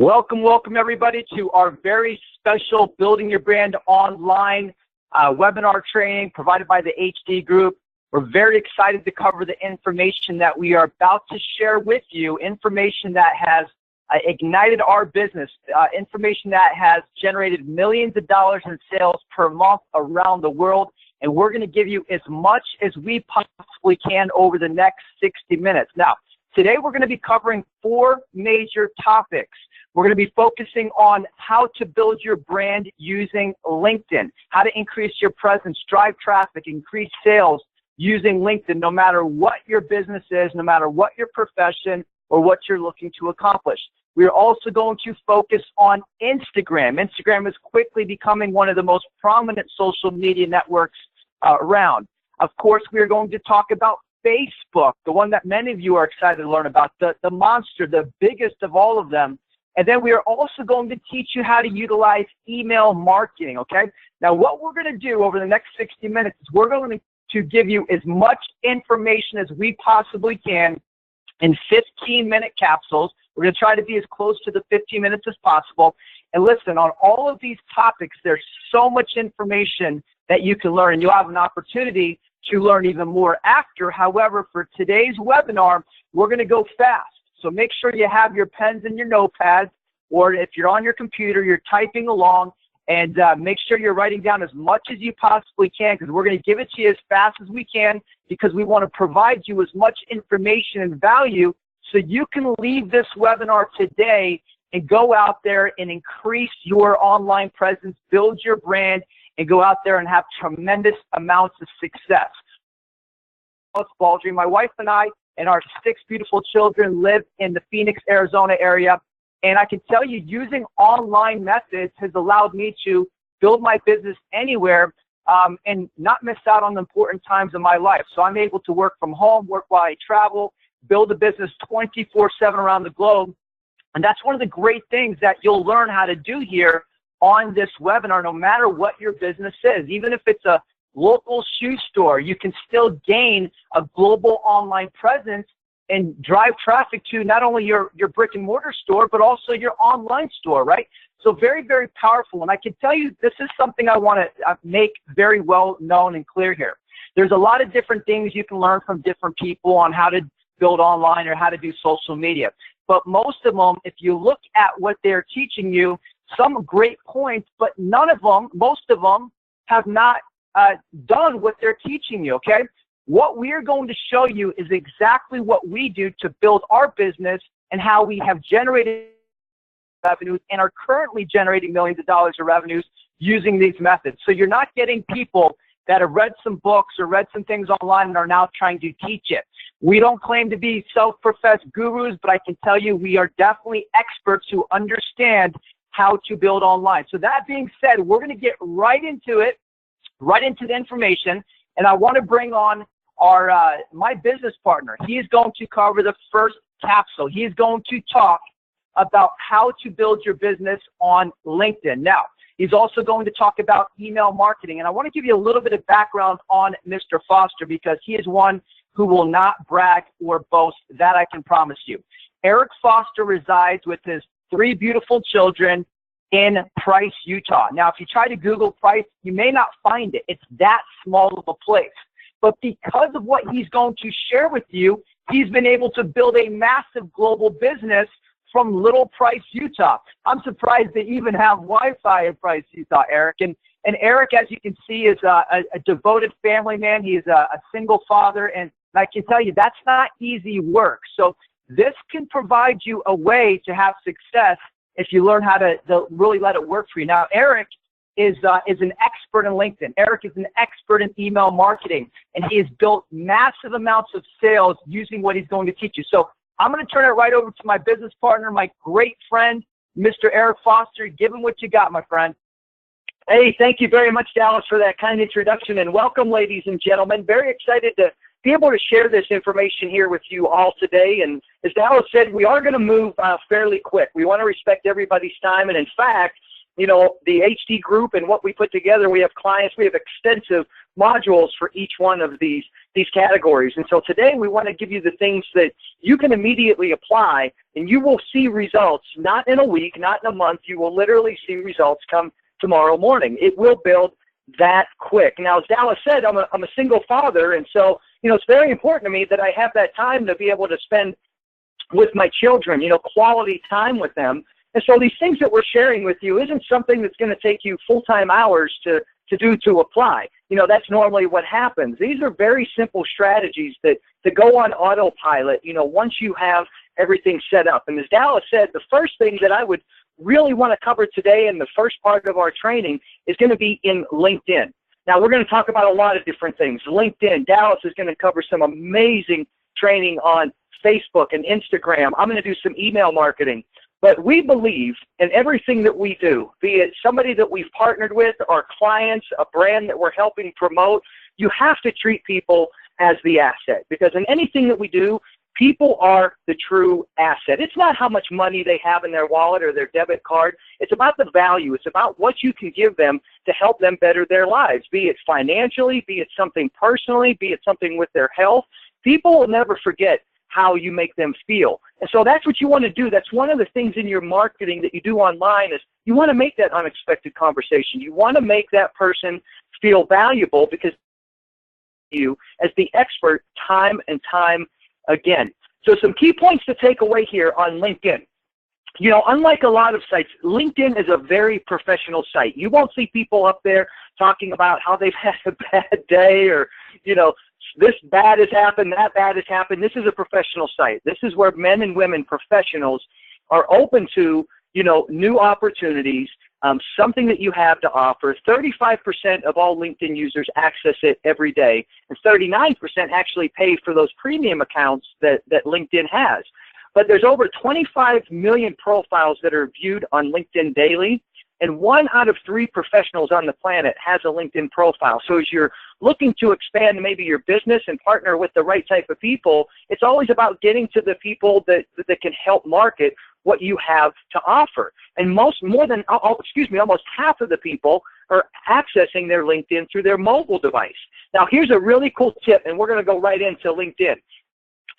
Welcome, welcome everybody to our very special Building Your Brand Online webinar training provided by the HD Group. We're very excited to cover the information that we are about to share with you, information that has ignited our business, information that has generated millions of dollars in sales per month around the world, and we're going to give you as much as we possibly can over the next 60 minutes. Now, today we're going to be covering 4 major topics. We're going to be focusing on how to build your brand using LinkedIn, how to increase your presence, drive traffic, increase sales using LinkedIn, no matter what your business is, no matter what your profession or what you're looking to accomplish. We're also going to focus on Instagram. Instagram is quickly becoming one of the most prominent social media networks around. Of course, we're going to talk about Facebook, the one that many of you are excited to learn about, the monster, the biggest of all of them. And then we are also going to teach you how to utilize email marketing, okay? Now, what we're going to do over the next 60 minutes is we're going to give you as much information as we possibly can in 15-minute capsules. We're going to try to be as close to the 15 minutes as possible. And listen, on all of these topics, there's so much information that you can learn, and you'll have an opportunity to learn even more after. However, for today's webinar, we're going to go fast. So make sure you have your pens and your notepads, or if you're on your computer, you're typing along, and make sure you're writing down as much as you possibly can, because we're going to give it to you as fast as we can, because we want to provide you as much information and value so you can leave this webinar today and go out there and increase your online presence, build your brand, and go out there and have tremendous amounts of success. It's Baldri. My wife and I and our 6 beautiful children live in the Phoenix, Arizona area. And I can tell you, using online methods has allowed me to build my business anywhere and not miss out on the important times of my life. So I'm able to work from home, work while I travel, build a business 24/7 around the globe. And that's one of the great things that you'll learn how to do here on this webinar, no matter what your business is. Even if it's a local shoe store, you can still gain a global online presence and drive traffic to not only your brick and mortar store, but also your online store, right? So very, very powerful. And I can tell you, this is something I want to make very well known and clear here. There's a lot of different things you can learn from different people on how to build online or how to do social media. But most of them, if you look at what they're teaching you, some great points, but none of them, most of them, have not done what they're teaching you, okay? What we're going to show you is exactly what we do to build our business and how we have generated revenues and are currently generating millions of dollars of revenues using these methods. So you're not getting people that have read some books or read some things online and are now trying to teach it. We don't claim to be self-professed gurus, but I can tell you we are definitely experts who understand how to build online. So that being said, we're going to get right into it, right into the information, and I want to bring on our my business partner. He is going to cover the first capsule. He is going to talk about how to build your business on LinkedIn. Now, he's also going to talk about email marketing, and I want to give you a little bit of background on Mr. Foster, because he is one who will not brag or boast, that I can promise you. Eric Foster resides with his 3 beautiful children in Price, Utah. Now, if you try to Google Price, you may not find it. It's that small of a place. But because of what he's going to share with you, he's been able to build a massive global business from little Price, Utah. I'm surprised they even have Wi-Fi in Price, Utah, Eric. And Eric, as you can see, is a devoted family man. He is a single father, and I can tell you that's not easy work. So this can provide you a way to have success if you learn how to really let it work for you. Now, Eric is an expert in LinkedIn. Eric is an expert in email marketing, and he has built massive amounts of sales using what he's going to teach you. So I'm going to turn it right over to my business partner, my great friend, Mr. Eric Foster. Give him what you got, my friend. Hey, thank you very much, Dallas, for that kind introduction, and welcome, ladies and gentlemen. Very excited to be able to share this information here with you all today. And as Dallas said, we are going to move fairly quick. We want to respect everybody's time, and in fact, you know, the HD group and what we put together, we have clients, we have extensive modules for each one of these categories. And so today we want to give you the things that you can immediately apply, and you will see results, not in a week, not in a month. You will literally see results come tomorrow morning. It will build that quick. Now, as Dallas said, I'm a single father, and so, you know, it's very important to me that I have that time to be able to spend with my children, you know, quality time with them. And so these things that we're sharing with you isn't something that's going to take you full-time hours to apply. You know, that's normally what happens. These are very simple strategies that go on autopilot, you know, once you have everything set up. And as Dallas said, the first thing that I would really want to cover today in the first part of our training is going to be in LinkedIn. Now, we're going to talk about a lot of different things. LinkedIn, Dallas is going to cover some amazing training on Facebook and Instagram. I'm going to do some email marketing. But we believe in everything that we do, be it somebody that we've partnered with, our clients, a brand that we're helping promote. You have to treat people as the asset, because in anything that we do, people are the true asset. It's not how much money they have in their wallet or their debit card. It's about the value. It's about what you can give them to help them better their lives, be it financially, be it something personally, be it something with their health. People will never forget how you make them feel. And so that's what you want to do. That's one of the things in your marketing that you do online is you want to make that unexpected conversation. You want to make that person feel valuable, because you as the expert time and time again. So some key points to take away here on LinkedIn. You know, unlike a lot of sites, LinkedIn is a very professional site. You won't see people up there talking about how they've had a bad day, or, you know, this bad has happened, that bad has happened. This is a professional site. This is where men and women professionals are open to, you know, new opportunities, something that you have to offer. 35% of all LinkedIn users access it every day, and 39% actually pay for those premium accounts that LinkedIn has. But there's over 25 million profiles that are viewed on LinkedIn daily, and 1 out of 3 professionals on the planet has a LinkedIn profile. So as you're looking to expand maybe your business and partner with the right type of people, it's always about getting to the people that can help market what you have to offer. And almost half of the people are accessing their LinkedIn through their mobile device. Now, here's a really cool tip, and we're going to go right into LinkedIn.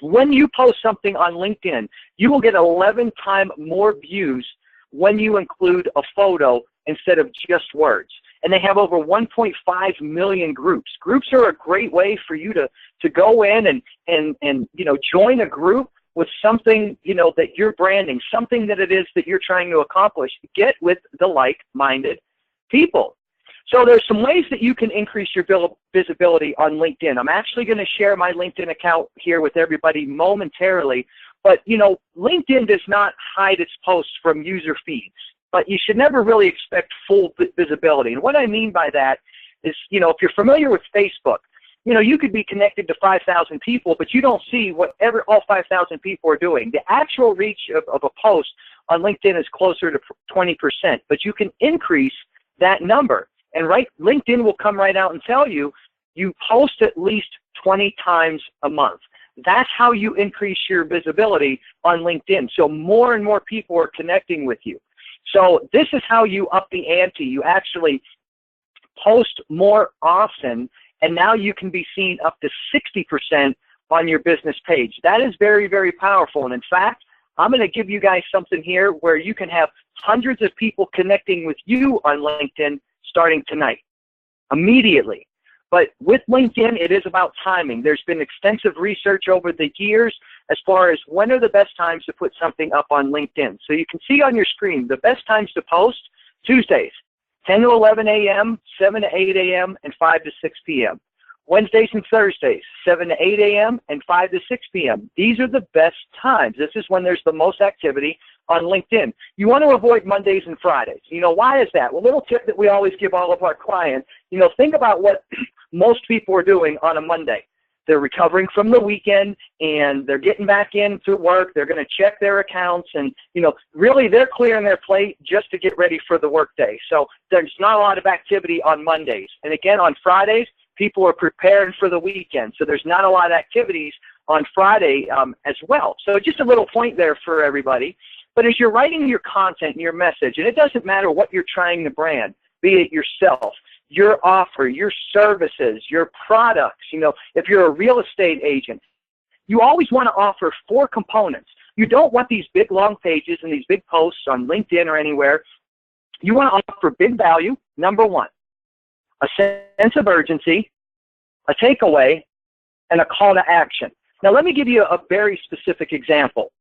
When you post something on LinkedIn, you will get 11 times more views when you include a photo instead of just words. And they have over 1.5 million groups. Groups are a great way for you to go in and you know, join a group with something, you know, that you're branding, something that it is that you're trying to accomplish. Get with the like-minded people. So there's some ways that you can increase your visibility on LinkedIn. I'm actually going to share my LinkedIn account here with everybody momentarily. But, you know, LinkedIn does not hide its posts from user feeds, but you should never really expect full visibility. And what I mean by that is, you know, if you're familiar with Facebook, you know, you could be connected to 5,000 people, but you don't see what all 5,000 people are doing. The actual reach of a post on LinkedIn is closer to 20%, but you can increase that number. And LinkedIn will come right out and tell you, you post at least 20 times a month. That's how you increase your visibility on LinkedIn. So more and more people are connecting with you. So this is how you up the ante. You actually post more often, and now you can be seen up to 60% on your business page. That is very, very powerful. And in fact, I'm going to give you guys something here where you can have hundreds of people connecting with you on LinkedIn starting tonight, immediately. But with LinkedIn, it is about timing. There's been extensive research over the years as far as when are the best times to put something up on LinkedIn. So you can see on your screen the best times to post: Tuesdays, 10 to 11 a.m., 7 to 8 a.m., and 5 to 6 p.m. Wednesdays and Thursdays, 7 to 8 a.m. and 5 to 6 p.m. These are the best times. This is when there's the most activity on LinkedIn. You want to avoid Mondays and Fridays. You know, why is that? Well, a little tip that we always give all of our clients, you know, think about what most people are doing on a Monday. They're recovering from the weekend, and they're getting back into work. They're going to check their accounts, and, you know, really they're clearing their plate just to get ready for the workday. So there's not a lot of activity on Mondays. And again, on Fridays, people are preparing for the weekend. So there's not a lot of activities on Friday as well. So just a little point there for everybody. But as you're writing your content and your message, and it doesn't matter what you're trying to brand, be it yourself, your offer, your services, your products, if you're a real estate agent, you always want to offer 4 components. You don't want these big long pages and these big posts on LinkedIn or anywhere. You want to offer big value, number 1, a sense of urgency, a takeaway, and a call to action. Now let me give you a very specific example.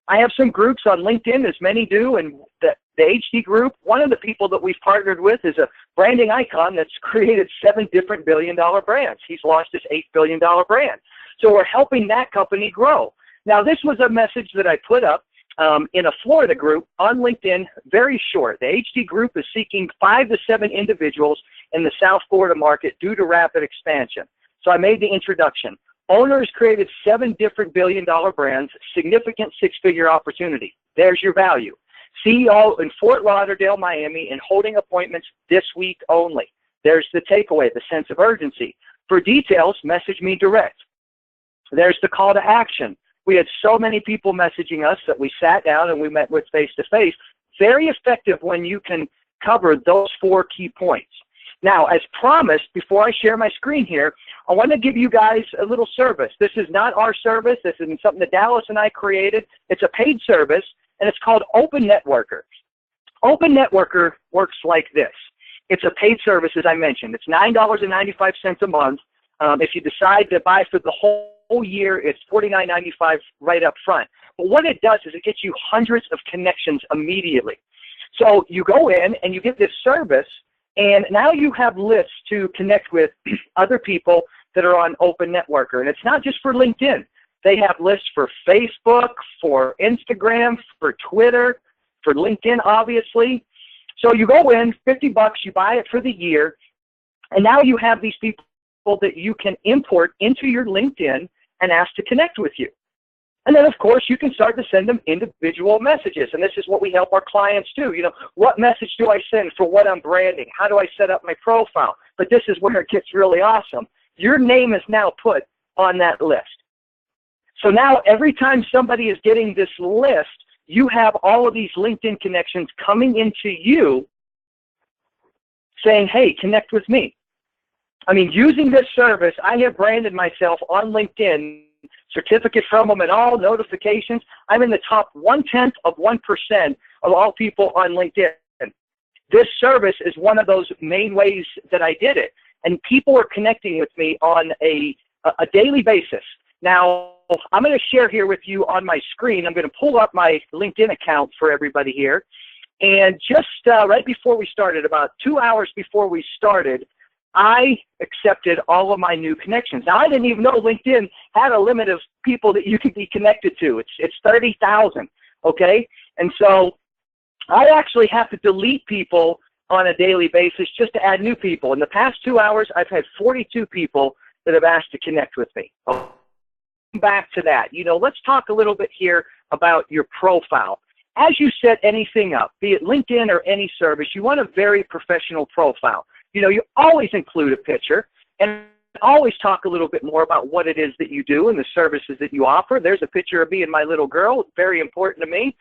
I have some groups on LinkedIn, as many do, and the HD group, one of the people that we've partnered with is a branding icon that's created 7 different billion-dollar brands. He's launched his $8 billion brand. So we're helping that company grow. Now this was a message that I put up in a Florida group on LinkedIn, very short. The HD group is seeking 5 to 7 individuals in the South Florida market due to rapid expansion. So I made the introduction. Owners created 7 different billion-dollar brands, significant 6-figure opportunity. There's your value. CEO in Fort Lauderdale, Miami, and holding appointments this week only. There's the takeaway, the sense of urgency. For details, message me direct. There's the call to action. We had so many people messaging us that we sat down and we met with face-to-face. Very effective when you can cover those 4 key points. Now, as promised, before I share my screen here, I want to give you guys a little service. This is not our service. This isn't something that Dallas and I created. It's a paid service, and it's called Open Networker. Open Networker works like this. It's a paid service, as I mentioned. It's $9.95 a month. If you decide to buy for the whole year, it's $49.95 right up front. But what it does is it gets you hundreds of connections immediately. So you go in and you get this service, and now you have lists to connect with other people that are on Open Networker. And it's not just for LinkedIn. They have lists for Facebook, for Instagram, for Twitter, for LinkedIn, obviously. So you go in, $50, you buy it for the year, and now you have these people that you can import into your LinkedIn and ask to connect with you. And then, of course, you can start to send them individual messages. And this is what we help our clients do. What message do I send for what I'm branding? How do I set up my profile? But this is where it gets really awesome. Your name is now put on that list. So now every time somebody is getting this list, you have all of these LinkedIn connections coming into you saying, hey, connect with me. I mean, using this service, I have branded myself on LinkedIn, certificate from them and all, notifications. I'm in the top 1/10 of 1% of all people on LinkedIn. This service is one of those main ways that I did it. And people are connecting with me on a daily basis. Now, I'm going to share here with you on my screen. I'm going to pull up my LinkedIn account for everybody here. And just right before we started, about 2 hours before we started, I accepted all of my new connections. Now, I didn't even know LinkedIn had a limit of people that you could be connected to. It's 30,000, okay? And so I actually have to delete people on a daily basis just to add new people. In the past 2 hours, I've had 42 people that have asked to connect with me. Back to that. Let's talk a little bit here about your profile. As you set anything up, be it LinkedIn or any service, you want a very professional profile. You always include a picture and always talk a little bit more about what it is that you do and the services that you offer. There's a picture of me and my little girl, very important to me.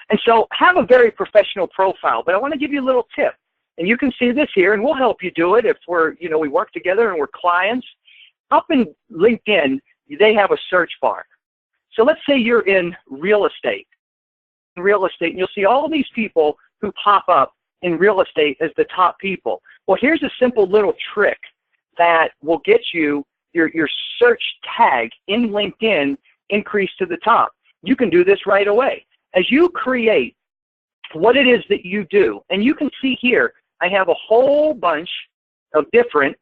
And so have a very professional profile. But I want to give you a little tip. And you can see this here, and we'll help you do it if we work together and we're clients. Up in LinkedIn, they have a search bar. So let's say you're in real estate. And you'll see all of these people who pop up in real estate as the top people. Well, here's a simple little trick that will get you your search tag in LinkedIn increased to the top. You can do this right away. As you create what it is that you do, and you can see here, I have a whole bunch of different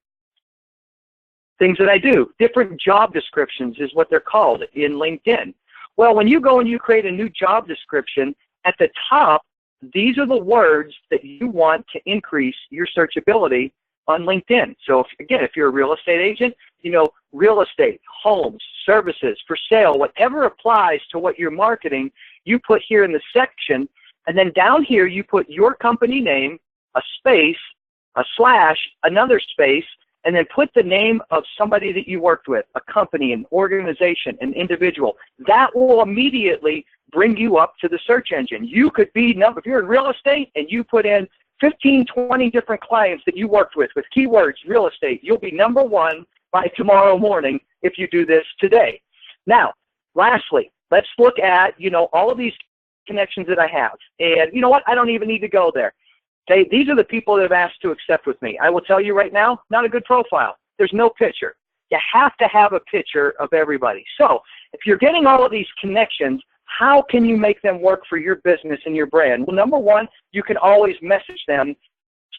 things that I do. Different job descriptions is what they're called in LinkedIn. Well, when you go and you create a new job description, at the top, these are the words that you want to increase your searchability on LinkedIn. So, if you're a real estate agent, real estate, homes, services, for sale, whatever applies to what you're marketing, you put here in the section, and then down here you put your company name, a space, a slash, another space, and then put the name of somebody that you worked with, a company, an organization, an individual. That will immediately bring you up to the search engine. You could be, if you're in real estate and you put in 15, 20 different clients that you worked with keywords real estate, you'll be number one by tomorrow morning if you do this today. Now, lastly, let's look at, all of these connections that I have. And you know what? I don't even need to go there. Okay, these are the people that have asked to accept with me. I will tell you right now, not a good profile. There's no picture. You have to have a picture of everybody. So if you're getting all of these connections, how can you make them work for your business and your brand? Well, number one, you can always message them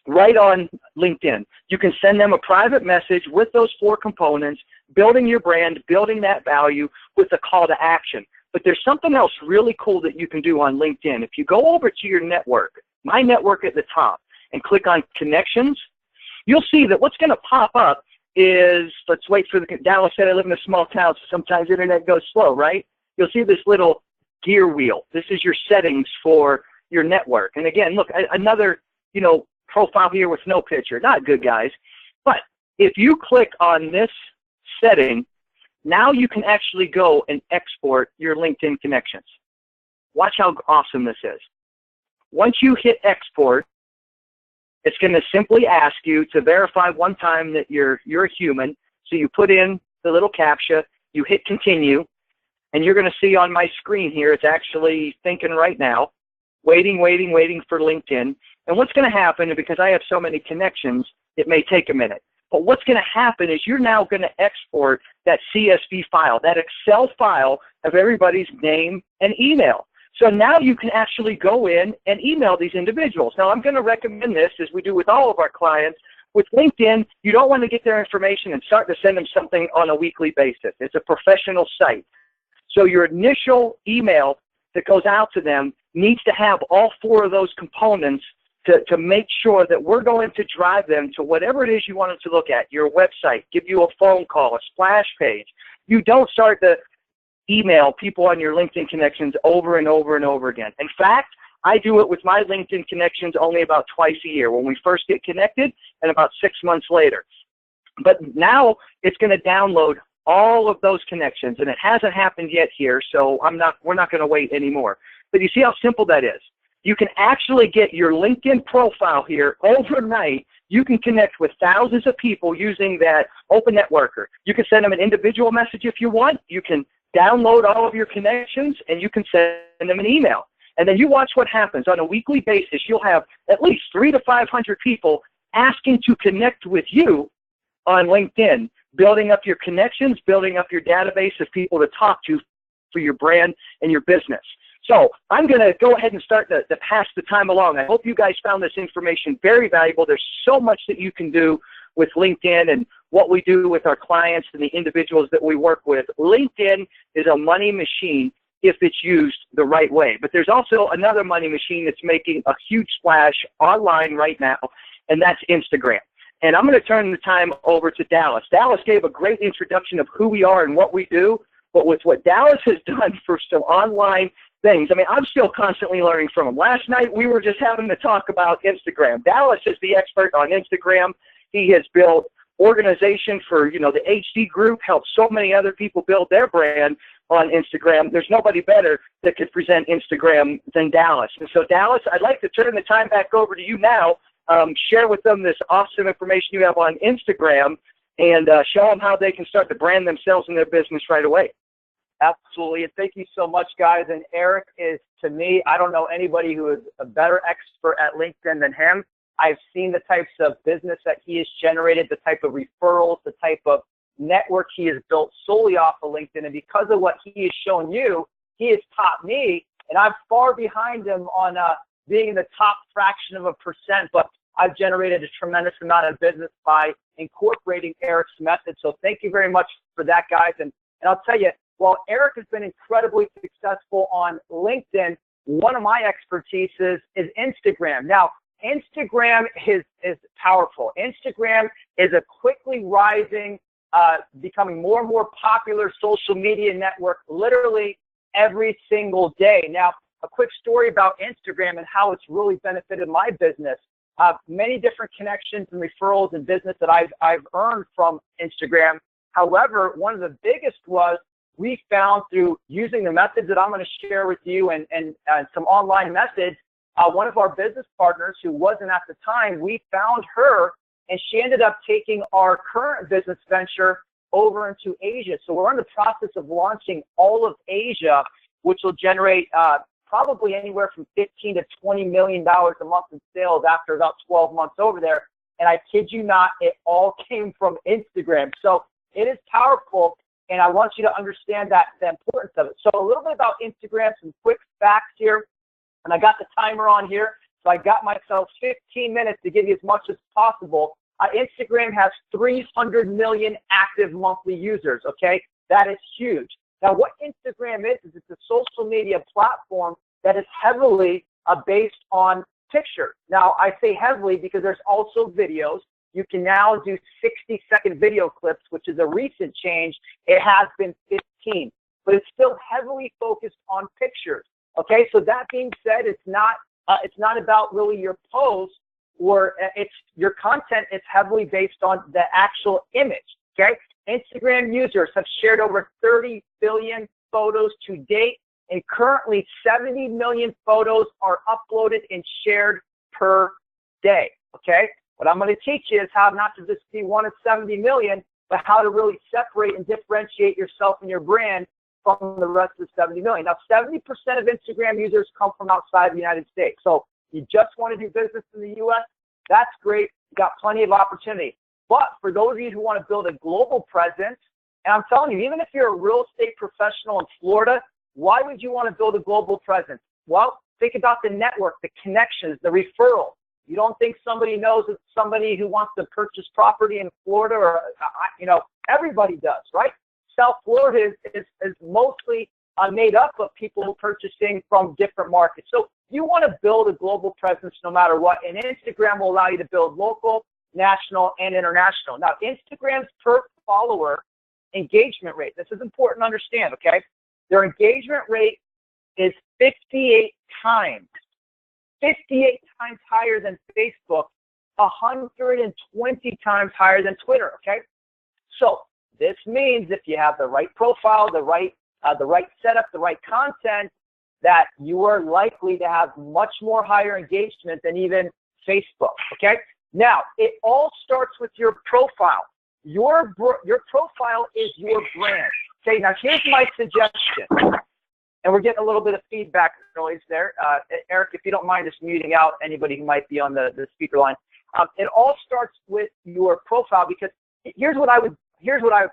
right on LinkedIn. You can send them a private message with those 4 components, building your brand, building that value with a call to action. But there's something else really cool that you can do on LinkedIn. If you go over to your network, my network at the top, and click on connections, you'll see that what's going to pop up is, let's wait for Dallas said I live in a small town, so sometimes internet goes slow, right? You'll see this little gear wheel. This is your settings for your network. And again, look, another, profile here with no picture. Not good, guys. But if you click on this setting, now you can actually go and export your LinkedIn connections. Watch how awesome this is. Once you hit export, it's going to simply ask you to verify one time that you're a human. So you put in the little CAPTCHA, you hit continue, and you're going to see on my screen here, it's actually thinking right now, waiting for LinkedIn. And what's going to happen, because I have so many connections, it may take a minute. But what's going to happen is you're now going to export that CSV file, that Excel file of everybody's name and email. So now you can actually go in and email these individuals. Now, I'm going to recommend this, as we do with all of our clients. With LinkedIn, you don't want to get their information and start to send them something on a weekly basis. It's a professional site. So your initial email that goes out to them needs to have all 4 of those components to make sure that we're going to drive them to whatever it is you want them to look at, your website, give you a phone call, a splash page. You don't start to email people on your LinkedIn connections over and over and over again. In fact, I do it with my LinkedIn connections only about twice a year, when we first get connected and about 6 months later. But now it's going to download all of those connections, and it hasn't happened yet here, so we're not going to wait anymore. But you see how simple that is. You can actually get your LinkedIn profile here overnight. You can connect with thousands of people using that open networker. You can send them an individual message if you want. You can download all of your connections, and you can send them an email. And then you watch what happens. On a weekly basis, you'll have at least 300 to 500 people asking to connect with you on LinkedIn, building up your connections, building up your database of people to talk to for your brand and your business. So I'm going to go ahead and start to pass the time along. I hope you guys found this information very valuable. There's so much that you can do with LinkedIn and what we do with our clients and the individuals that we work with. LinkedIn is a money machine if it's used the right way. But there's also another money machine that's making a huge splash online right now, and that's Instagram. And I'm going to turn the time over to Dallas. Dallas gave a great introduction of who we are and what we do, but with what Dallas has done for some online things, I mean, I'm still constantly learning from him. Last night, we were just having to talk about Instagram. Dallas is the expert on Instagram. He has built organization for, the HD group, helped so many other people build their brand on Instagram. There's nobody better that could present Instagram than Dallas. And so, Dallas, I'd like to turn the time back over to you now. Share with them this awesome information you have on Instagram, and show them how they can start to brand themselves and their business right away. Absolutely. And thank you so much, guys. And Eric is, to me, I don't know anybody who is a better expert at LinkedIn than him. I've seen the types of business that he has generated, the type of referrals, the type of network he has built solely off of LinkedIn. And because of what he has shown you, he has taught me, and I'm far behind him on being in the top fraction of a percent, but I've generated a tremendous amount of business by incorporating Eric's method. So thank you very much for that, guys. And I'll tell you, while Eric has been incredibly successful on LinkedIn, one of my expertises is Instagram. Now, Instagram is powerful. Instagram is a quickly rising, becoming more and more popular social media network literally every single day. Now, a quick story about Instagram and how it's really benefited my business. many different connections and referrals and business that I've earned from Instagram. However, one of the biggest was we found through using the methods that I'm going to share with you and some online methods, one of our business partners who wasn't at the time, we found her and she ended up taking our current business venture over into Asia. So we're in the process of launching all of Asia, which will generate probably anywhere from $15 to $20 million a month in sales after about 12 months over there. And I kid you not, it all came from Instagram. So it is powerful, and I want you to understand that the importance of it. So a little bit about Instagram, some quick facts here. And I got the timer on here, so I got myself 15 minutes to give you as much as possible. Instagram has 300 million active monthly users, okay? That is huge. Now, what Instagram is it's a social media platform that is heavily based on pictures. Now, I say heavily because there's also videos. You can now do 60-second video clips, which is a recent change. It has been 15, but it's still heavily focused on pictures. Okay, so that being said, it's not about really your post or it's your content. It's heavily based on the actual image. Okay, Instagram users have shared over 30 billion photos to date, and currently 70 million photos are uploaded and shared per day. Okay, what I'm going to teach you is how not to just be one of 70 million, but how to really separate and differentiate yourself and your brand from the rest of the 70 million. Now, 70% of Instagram users come from outside the United States. So you just want to do business in the U.S., that's great. You got plenty of opportunity. But for those of you who want to build a global presence, and I'm telling you, even if you're a real estate professional in Florida, why would you want to build a global presence? Well, think about the network, the connections, the referrals. You don't think somebody knows that somebody who wants to purchase property in Florida, or, everybody does, right? South Florida is mostly made up of people purchasing from different markets. So you want to build a global presence no matter what, and Instagram will allow you to build local, national, and international. Now, Instagram's per follower engagement rate, this is important to understand, okay? Their engagement rate is 58 times higher than Facebook, 120 times higher than Twitter, okay? So this means if you have the right profile, the right setup, the right content, that you are likely to have much more higher engagement than even Facebook, okay? Now, it all starts with your profile. Your profile is your brand. Okay, now here's my suggestion. And we're getting a little bit of feedback noise there. Eric, if you don't mind just muting out anybody who might be on the speaker line. It all starts with your profile, because here's what I would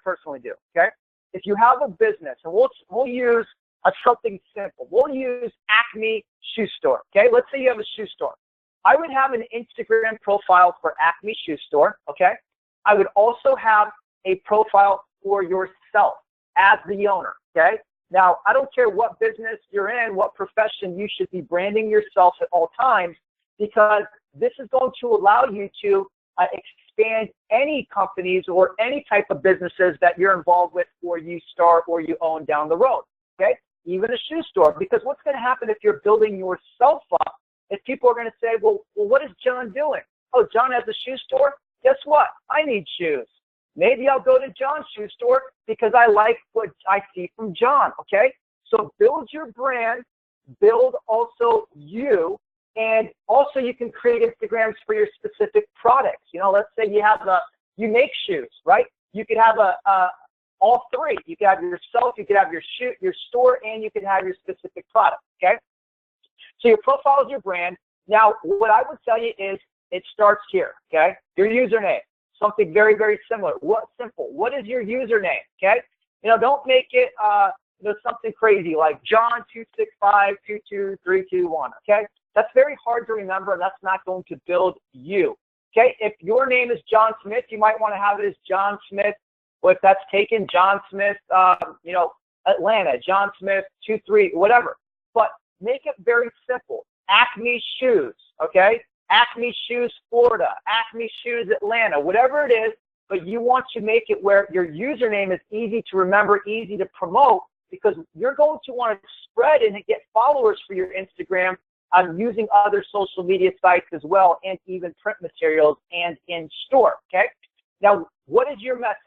personally do, okay? If you have a business, and we'll use something simple. We'll use Acme Shoe Store, okay? Let's say you have a shoe store. I would have an Instagram profile for Acme Shoe Store, okay? I would also have a profile for yourself as the owner, okay? Now, I don't care what business you're in, what profession, you should be branding yourself at all times, because this is going to allow you to expand any companies or any type of businesses that you're involved with, or you start or you own down the road, okay? Even a shoe store, because what's going to happen if you're building yourself up is people are going to say, well, what is John doing? Oh, John has a shoe store? Guess what? I need shoes. Maybe I'll go to John's shoe store because I like what I see from John, okay? So build your brand, build also you, and also you can create Instagrams for your specific products. You know, let's say you make shoes, right? You could have all three. You could have yourself, you could have your store, and you could have your specific product, okay? So your profile is your brand. Now, what I would tell you is it starts here, okay? Your username, something very, very similar. Simple. What is your username, okay? You know, don't make it something crazy like John265223221, okay? That's very hard to remember, and that's not going to build you, okay? If your name is John Smith, you might want to have it as John Smith. Well, if that's taken, John Smith, Atlanta, John Smith 23, whatever. But make it very simple. Acme Shoes, okay? Acme Shoes Florida, Acme Shoes Atlanta, whatever it is, but you want to make it where your username is easy to remember, easy to promote, because you're going to want to spread and get followers for your Instagram using other social media sites as well, and even print materials and in store, okay? Now, what is your message?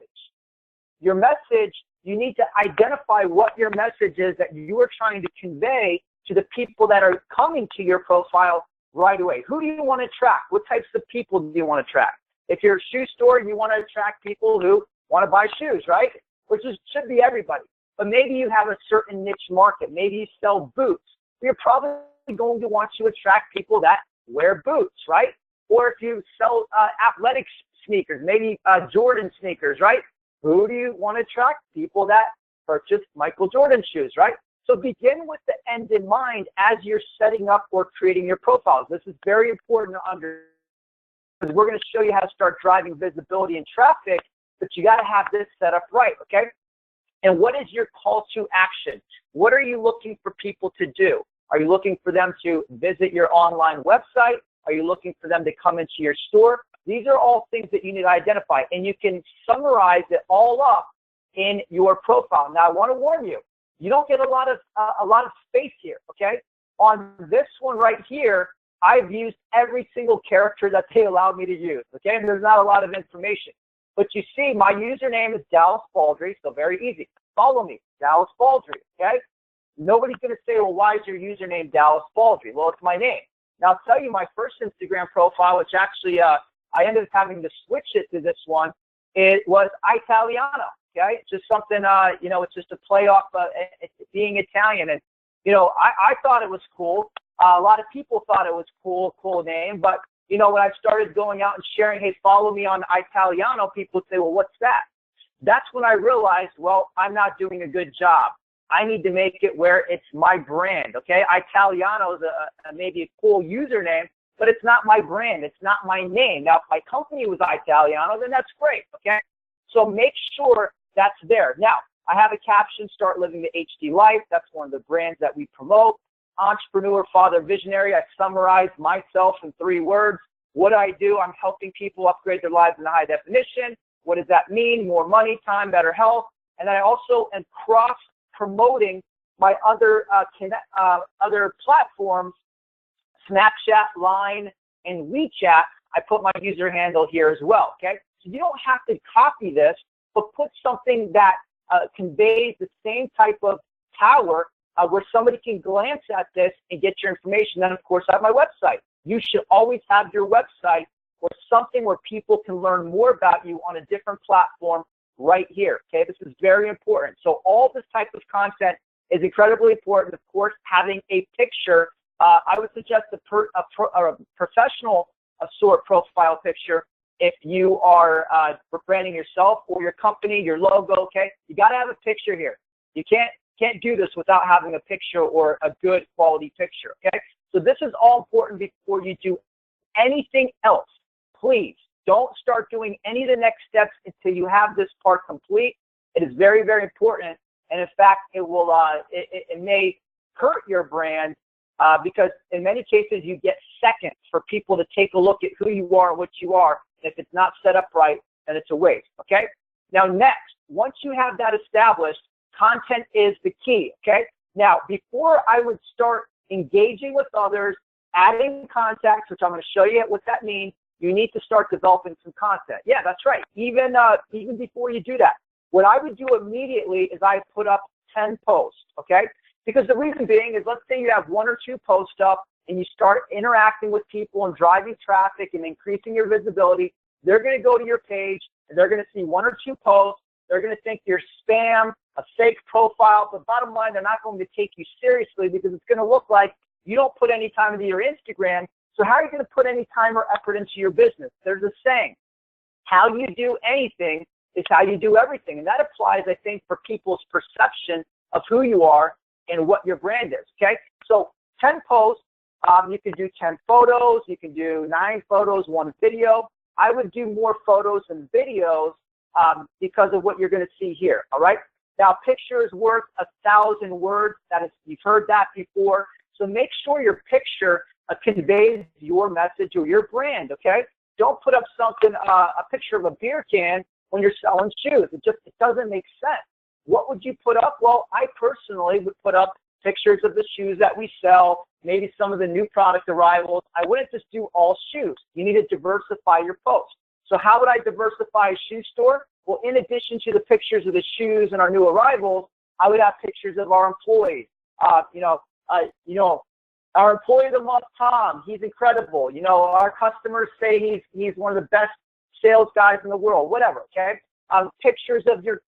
Your message, you need to identify what your message is that you are trying to convey to the people that are coming to your profile right away. Who do you want to attract? What types of people do you want to attract? If you're a shoe store, you want to attract people who want to buy shoes, right? Which should be everybody. But maybe you have a certain niche market. Maybe you sell boots. You're probably going to want to attract people that wear boots, right? Or if you sell athletic sneakers, maybe Jordan sneakers, right? Who do you want to attract? People that purchase Michael Jordan shoes, right? So begin with the end in mind as you're setting up or creating your profiles. This is very important to understand, because we're going to show you how to start driving visibility and traffic, but you got to have this set up right, okay? And what is your call to action? What are you looking for people to do? Are you looking for them to visit your online website? Are you looking for them to come into your store? These are all things that you need to identify, and you can summarize it all up in your profile. Now, I want to warn you, you don't get a lot of space here, okay? On this one right here, I've used every single character that they allowed me to use, okay? And there's not a lot of information. But you see, my username is Dallas Baldri, so very easy. Follow me, Dallas Baldri, okay? Nobody's going to say, well, why is your username Dallas Baldri? Well, it's my name. Now, I'll tell you my first Instagram profile, which actually I ended up having to switch it to this one. It was Italiano, okay? It's just something, it's just a play off being Italian. And, I thought it was cool. A lot of people thought it was cool name. But, when I started going out and sharing, hey, follow me on Italiano, people would say, well, what's that? That's when I realized, well, I'm not doing a good job. I need to make it where it's my brand, okay? Italiano is maybe a cool username, but it's not my brand. It's not my name. Now, if my company was Italiano, then that's great, okay? So make sure that's there. Now, I have a caption, Start Living the HD Life. That's one of the brands that we promote. Entrepreneur, father, visionary. I summarize myself in 3 words. What I do, I'm helping people upgrade their lives in high definition. What does that mean? More money, time, better health. And then I also am cross-promoting my other platforms, Snapchat, Line, and WeChat. I put my user handle here as well, okay? So you don't have to copy this, but put something that conveys the same type of power where somebody can glance at this and get your information. Then, of course, I have my website. You should always have your website or something where people can learn more about you on a different platform right here, okay? This is very important. So all this type of content is incredibly important. Of course, having a picture, I would suggest a professional sort profile picture if you are branding yourself or your company, your logo, okay? You got to have a picture here. You can't do this without having a picture or a good quality picture, okay? So this is all important before you do anything else. Please don't start doing any of the next steps until you have this part complete. It is very, very important. And in fact, it will, it may hurt your brand because in many cases you get seconds for people to take a look at who you are and what you are. And if it's not set up right, then it's a waste, okay? Now next, once you have that established, content is the key, okay? Now, before I would start engaging with others, adding contacts, which I'm going to show you what that means, you need to start developing some content. Yeah, that's right. Even before you do that, what I would do immediately is I put up 10 posts, okay? Because the reason being is, let's say you have 1 or 2 posts up and you start interacting with people and driving traffic and increasing your visibility. They're going to go to your page and they're going to see 1 or 2 posts. They're going to think you're spam, a fake profile, but bottom line, they're not going to take you seriously because it's going to look like you don't put any time into your Instagram. So how are you going to put any time or effort into your business? There's a saying, how you do anything is how you do everything. And that applies, I think, for people's perception of who you are and what your brand is, okay? So 10 posts, you can do 10 photos, you can do 9 photos, 1 video. I would do more photos and videos because of what you're going to see here, all right? Now, picture is worth 1,000 words. You've heard that before. So make sure your picture conveys your message or your brand, okay? Don't put up something, a picture of a beer can when you're selling shoes. It doesn't make sense. What would you put up? Well, I personally would put up pictures of the shoes that we sell, maybe some of the new product arrivals. I wouldn't just do all shoes. You need to diversify your posts. So how would I diversify a shoe store? Well, in addition to the pictures of the shoes and our new arrivals, I would have pictures of our employees. Our employee of the month, Tom, he's incredible. Our customers say he's one of the best sales guys in the world, whatever, okay? Pictures of your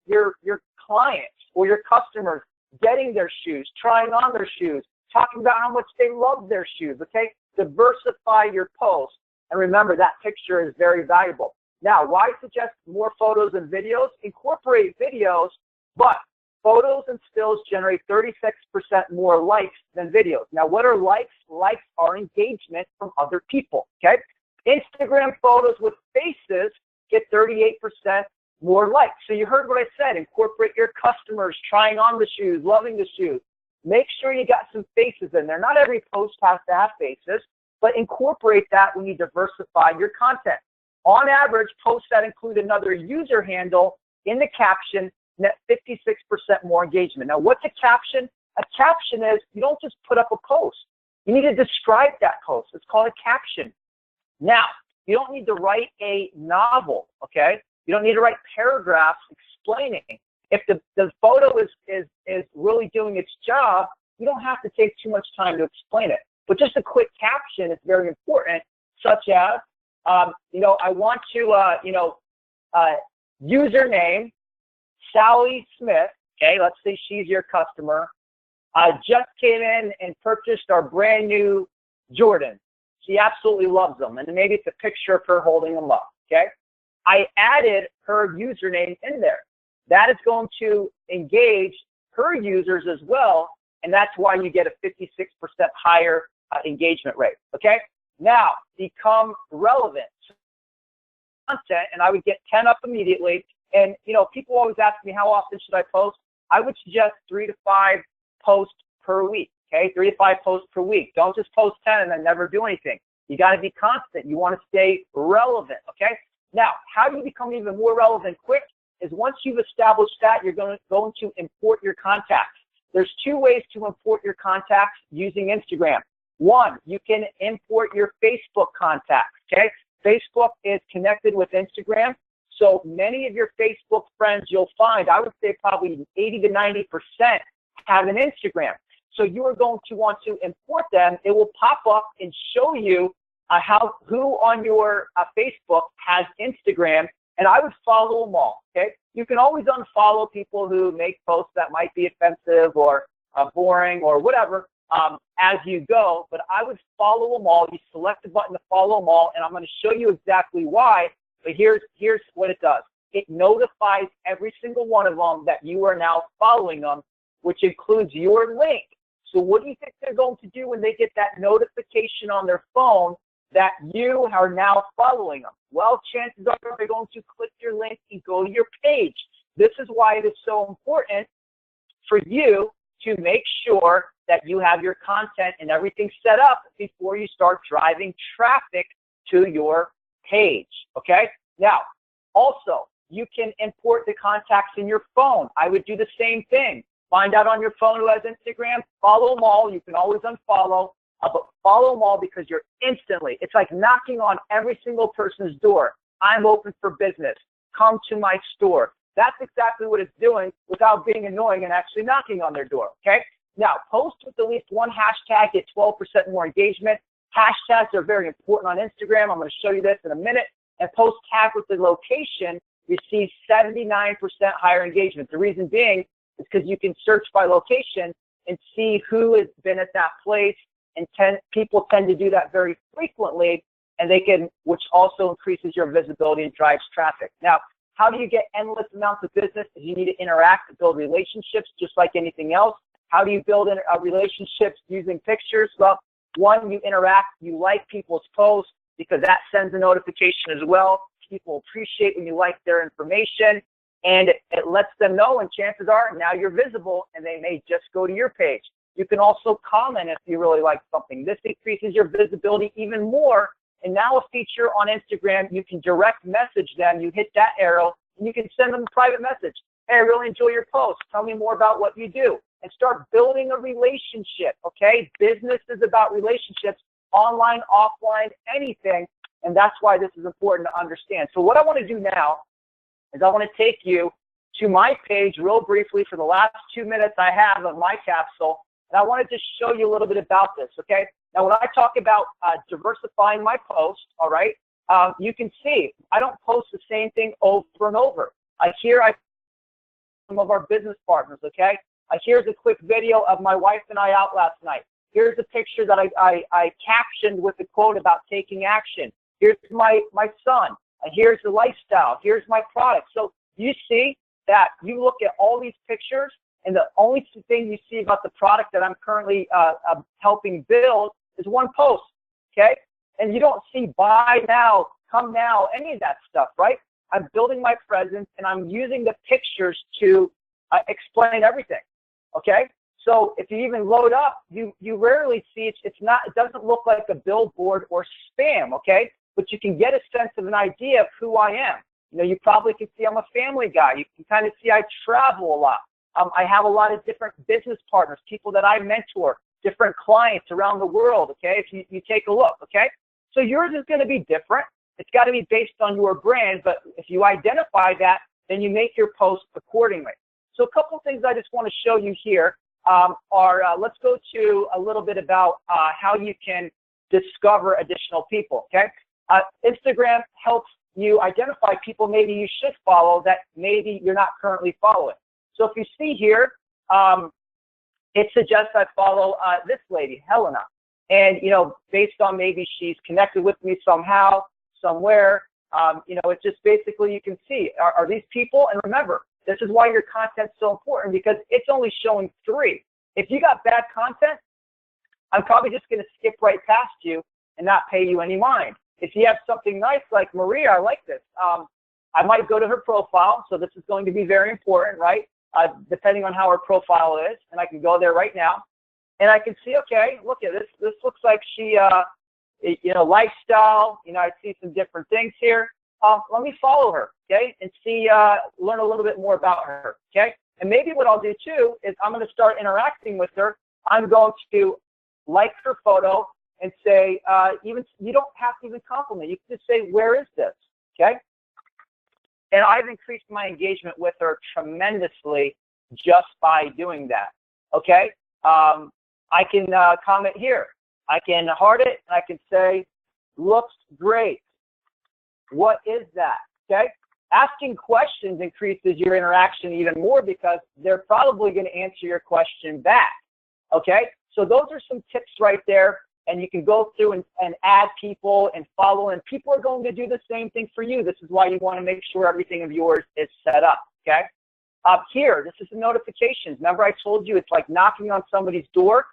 clients or your customers getting their shoes, trying on their shoes, talking about how much they love their shoes, okay? Diversify your posts. And remember, that picture is very valuable. Now, why suggest more photos and videos? Incorporate videos, but photos and stills generate 36% more likes than videos. Now, what are likes? Likes are engagement from other people, okay? Instagram photos with faces get 38% more likes. So you heard what I said. Incorporate your customers trying on the shoes, loving the shoes. Make sure you got some faces in there. Not every post has to have faces, but incorporate that when you diversify your content. On average, posts that include another user handle in the caption net 56% more engagement. Now, what's a caption? A caption is you don't just put up a post. You need to describe that post. It's called a caption. Now, you don't need to write a novel, okay? You don't need to write paragraphs explaining. If the photo is really doing its job, you don't have to take too much time to explain it. But just a quick caption is very important, such as, I want to, username, Sally Smith, okay, let's say she's your customer, just came in and purchased our brand new Jordan. She absolutely loves them. And maybe it's a picture of her holding them up, okay? I added her username in there. That is going to engage her users as well, and that's why you get a 56% higher engagement rate, okay? Now, become relevant content, and I would get 10 up immediately. And, people always ask me, how often should I post? I would suggest 3 to 5 posts per week, okay? 3 to 5 posts per week. Don't just post 10 and then never do anything. You got to be constant. You want to stay relevant, okay? Now, how do you become even more relevant quick? Is once you've established that, you're going to import your contacts. There's 2 ways to import your contacts using Instagram. One, you can import your Facebook contacts, okay? Facebook is connected with Instagram. So many of your Facebook friends you'll find, I would say probably 80 to 90% have an Instagram. So you are going to want to import them. It will pop up and show you who on your Facebook has Instagram, and I would follow them all, okay? You can always unfollow people who make posts that might be offensive or boring or whatever as you go, but I would follow them all. You select the button to follow them all, and I'm going to show you exactly why, but here's what it does. It notifies every single one of them that you are now following them, which includes your link. So what do you think they're going to do when they get that notification on their phone that you are now following them? Well, chances are they're going to click your link and go to your page. This is why it is so important for you to make sure that you have your content and everything set up before you start driving traffic to your page, okay? Now, also, you can import the contacts in your phone. I would do the same thing. Find out on your phone who has Instagram, follow them all. You can always unfollow, but follow them all because you're instantly, it's like knocking on every single person's door. I'm open for business. Come to my store. That's exactly what it's doing without being annoying and actually knocking on their door, okay? Now, post with at least one hashtag, get 12% more engagement. Hashtags are very important on Instagram. I'm going to show you this in a minute. And post tag with the location receives 79% higher engagement. The reason being is because you can search by location and see who has been at that place, and people tend to do that very frequently, and which also increases your visibility and drives traffic. Now, how do you get endless amounts of business? You need to interact and build relationships just like anything else. How do you build relationships using pictures? Well, one, you interact, you like people's posts because that sends a notification as well. People appreciate when you like their information, and it lets them know, and chances are now you're visible and they may just go to your page. You can also comment if you really like something. This increases your visibility even more. And now a feature on Instagram, you can direct message them. You hit that arrow and you can send them a private message. Hey, I really enjoy your post. Tell me more about what you do. and start building a relationship, okay? Business is about relationships, online, offline, anything, and that's why this is important to understand. So what I want to do now is I want to take you to my page real briefly for the last 2 minutes I have of my capsule, and I want to just show you a little bit about this, okay? Now, when I talk about diversifying my posts, all right, you can see I don't post the same thing over and over. Here I some of our business partners, okay? Here's a quick video of my wife and I out last night. Here's a picture that I captioned with a quote about taking action. Here's my son. Here's the lifestyle. Here's my product. So you see that you look at all these pictures, and the only thing you see about the product that I'm currently helping build is one post, okay? And you don't see buy now, come now, any of that stuff, right? I'm building my presence, and I'm using the pictures to explain everything, okay? So if you even load up, you rarely see it. It doesn't look like a billboard or spam, okay? But you can get a sense of an idea of who I am. You know, you probably can see I'm a family guy. You can kind of see I travel a lot. I have a lot of different business partners, people that I mentor, different clients around the world, okay? If you take a look, okay? So yours is going to be different. It's got to be based on your brand, but if you identify that, then you make your post accordingly. So a couple of things I just want to show you here let's go to a little bit about how you can discover additional people, okay? Instagram helps you identify people maybe you should follow that maybe you're not currently following. So if you see here, it suggests I follow this lady, Helena. And, you know, based on maybe she's connected with me somehow, somewhere, you know, it's just basically you can see, are these people? And remember, this is why your content's so important, because it's only showing 3. If you got bad content, I'm probably just going to skip right past you and not pay you any mind. If you have something nice like Maria, I like this. I might go to her profile, so this is going to be very important, right? Depending on how her profile is, and I can go there right now, and I can see, okay, look at this. This looks like she, you know, lifestyle. You know, I see some different things here. Let me follow her, okay, and see, learn a little bit more about her, okay? And maybe what I'll do too is I'm going to start interacting with her. I'm going to like her photo and say, even you don't have to even compliment. You can just say, where is this, okay? And I've increased my engagement with her tremendously just by doing that, okay? I can comment here. I can heart it, and I can say, looks great. What is that, okay? Asking questions increases your interaction even more because they're probably going to answer your question back, okay? So those are some tips right there, and you can go through and add people and follow, and people are going to do the same thing for you. This is why you want to make sure everything of yours is set up, okay? Up here, this is the notifications. Remember I told you it's like knocking on somebody's door?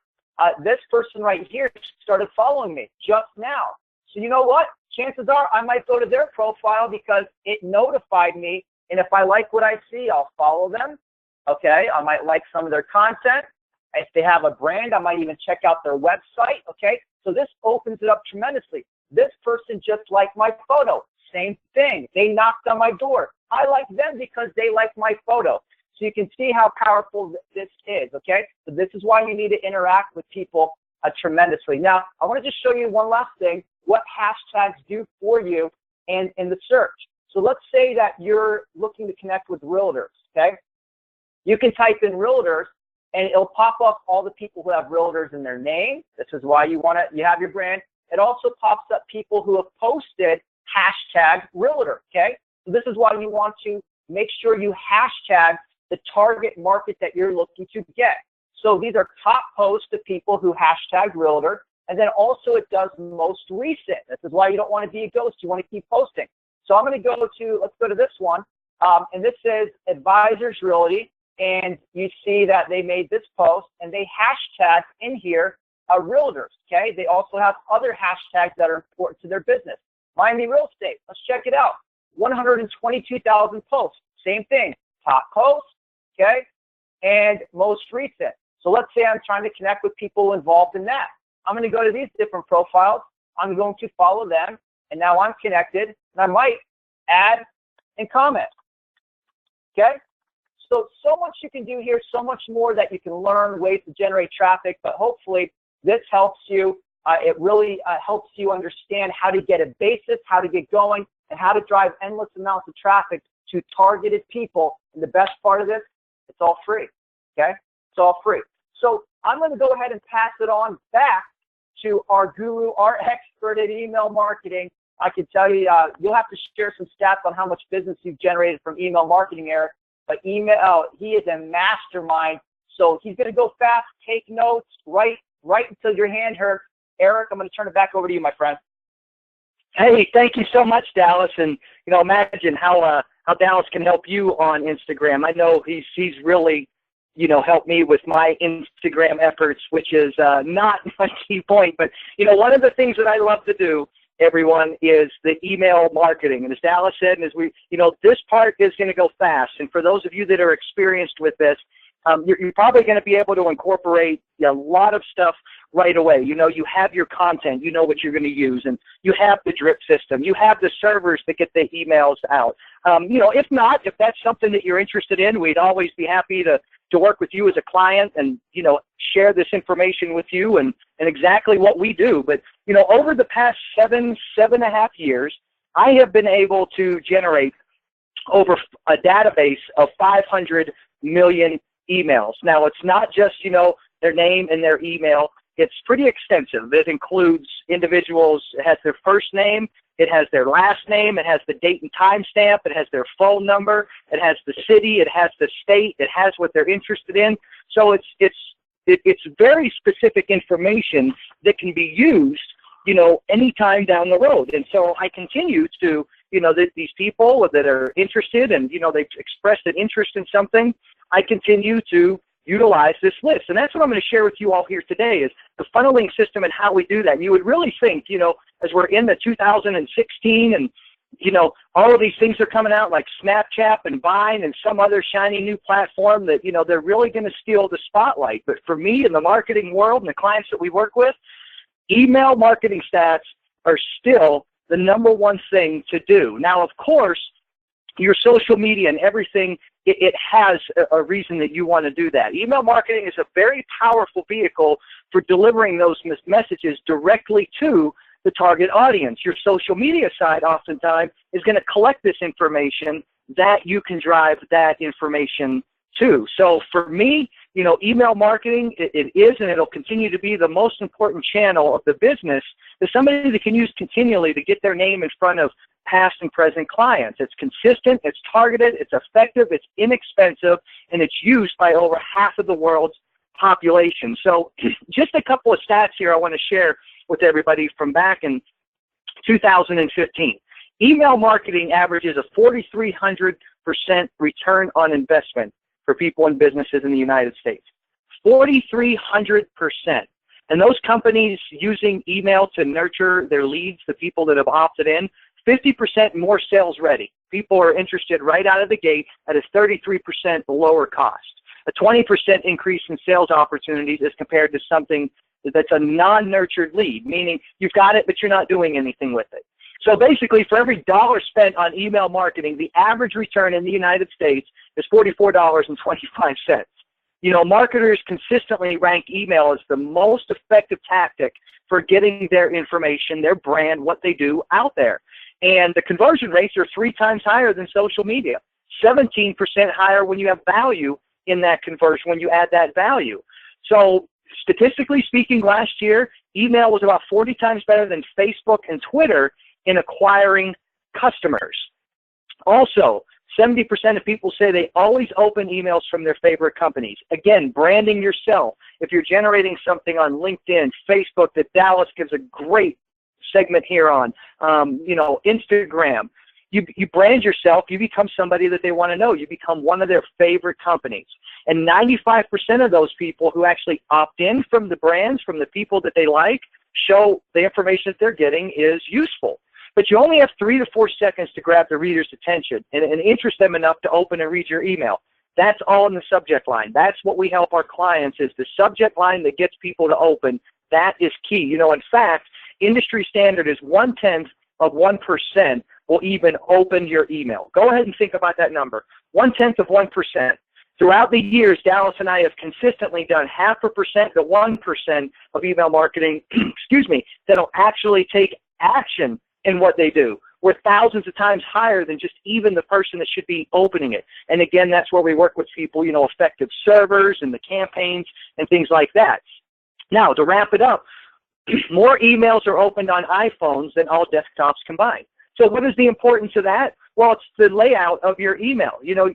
This person right here started following me just now. So you know what? Chances are I might go to their profile because it notified me, and if I like what I see, I'll follow them, okay? I might like some of their content. If they have a brand, I might even check out their website, okay? So this opens it up tremendously. This person just liked my photo. Same thing. They knocked on my door. I like them because they like my photo. So you can see how powerful this is, okay? So this is why you need to interact with people tremendously. Now, I want to just show you one last thing, what hashtags do for you in the search. So let's say that you're looking to connect with realtors, okay? You can type in realtors, and it'll pop up all the people who have realtors in their name. This is why you have your brand. It also pops up people who have posted hashtag realtor, okay? So this is why you want to make sure you hashtag the target market that you're looking to get. So these are top posts of people who hashtag realtor, and then also it does most recent. This is why you don't want to be a ghost. You want to keep posting. So I'm going to let's go to this one, and this is Advisors Realty. And you see that they made this post, and they hashtag in here realtors, okay? They also have other hashtags that are important to their business. Miami Real Estate, let's check it out. 122,000 posts, same thing, top posts, okay? And most recent. So let's say I'm trying to connect with people involved in that. I'm going to go to these different profiles. I'm going to follow them, and now I'm connected, and I might add and comment, okay? So much you can do here, so much more that you can learn, ways to generate traffic, but hopefully this helps you. It really helps you understand how to get a basis, how to get going, and how to drive endless amounts of traffic to targeted people. And the best part of this, it's all free, okay? It's all free. So I'm going to go ahead and pass it on back to our guru, our expert at email marketing. I can tell you, you'll have to share some stats on how much business you've generated from email marketing, Eric. But email, he is a mastermind. So he's going to go fast, take notes, write until your hand hurts. Eric, I'm going to turn it back over to you, my friend. Hey, thank you so much, Dallas. And, you know, imagine how Dallas can help you on Instagram. I know he's really, you know, helped me with my Instagram efforts, which is not my key point. But, you know, one of the things that I love to do, everyone, is the email marketing. And as Dallas said, and as we, you know, this part is going to go fast. And for those of you that are experienced with this, you're probably going to be able to incorporate a lot of stuff right away. You know, you have your content, you know what you're going to use, and you have the drip system, you have the servers that get the emails out. You know, if not, if that's something that you're interested in, we'd always be happy to work with you as a client and, you know, share this information with you and exactly what we do. But, you know, over the past 7.5 years, I have been able to generate over a database of 500 million emails. Now, it's not just, you know, their name and their email. It's pretty extensive. It includes individuals. It has their first name. It has their last name. It has the date and time stamp. It has their phone number. It has the city. It has the state. It has what they're interested in. So it's very specific information that can be used, you know, anytime down the road. And so I continue to, you know, these people that are interested and, you know, they've expressed an interest in something, I continue to utilize this list. And that's what I'm going to share with you all here today is the funneling system and how we do that. And you would really think, you know, as we're in the 2016 and, you know, all of these things are coming out like Snapchat and Vine and some other shiny new platform that, you know, they're really going to steal the spotlight. But for me in the marketing world and the clients that we work with, email marketing stats are still the #1 thing to do. Now, of course, your social media and everything, it has a reason that you want to do that. Email marketing is a very powerful vehicle for delivering those messages directly to the target audience. Your social media side oftentimes is going to collect this information that you can drive that information to. So for me, you know, email marketing, it is and it'll continue to be the most important channel of the business. There's somebody that can use continually to get their name in front of past and present clients. It's consistent, it's targeted, it's effective, it's inexpensive, and it's used by over half of the world's population. So just a couple of stats here I want to share with everybody from back in 2015. Email marketing averages a 4,300% return on investment for people and businesses in the United States. 4,300%. And those companies using email to nurture their leads, the people that have opted in, 50% more sales ready. People are interested right out of the gate at a 33% lower cost. A 20% increase in sales opportunities as compared to something that's a non-nurtured lead, meaning you've got it, but you're not doing anything with it. So basically, for every dollar spent on email marketing, the average return in the United States is $44.25. You know, marketers consistently rank email as the most effective tactic for getting their information, their brand, what they do out there. And the conversion rates are 3 times higher than social media, 17% higher when you have value in that conversion, when you add that value. So statistically speaking, last year, email was about 40 times better than Facebook and Twitter in acquiring customers. Also, 70% of people say they always open emails from their favorite companies. Again, branding yourself. If you're generating something on LinkedIn, Facebook, that Dallas gives a great segment here on, you know, Instagram, you brand yourself, you become somebody that they want to know. You become one of their favorite companies. And 95% of those people who actually opt in from the brands, from the people that they like, show the information that they're getting is useful. But you only have 3 to 4 seconds to grab the reader's attention and interest them enough to open and read your email. That's all in the subject line. That's what we help our clients, is the subject line that gets people to open. That is key. You know, in fact, industry standard is 0.1% will even open your email. Go ahead and think about that number. 0.1%. Throughout the years, Dallas and I have consistently done 0.5% to 1% of email marketing, excuse me, that'll actually take action in what they do. We're thousands of times higher than just even the person that should be opening it. And again, that's where we work with people, you know, effective servers and the campaigns and things like that. Now, to wrap it up, more emails are opened on iPhones than all desktops combined. So what is the importance of that? Well, it's the layout of your email. You know,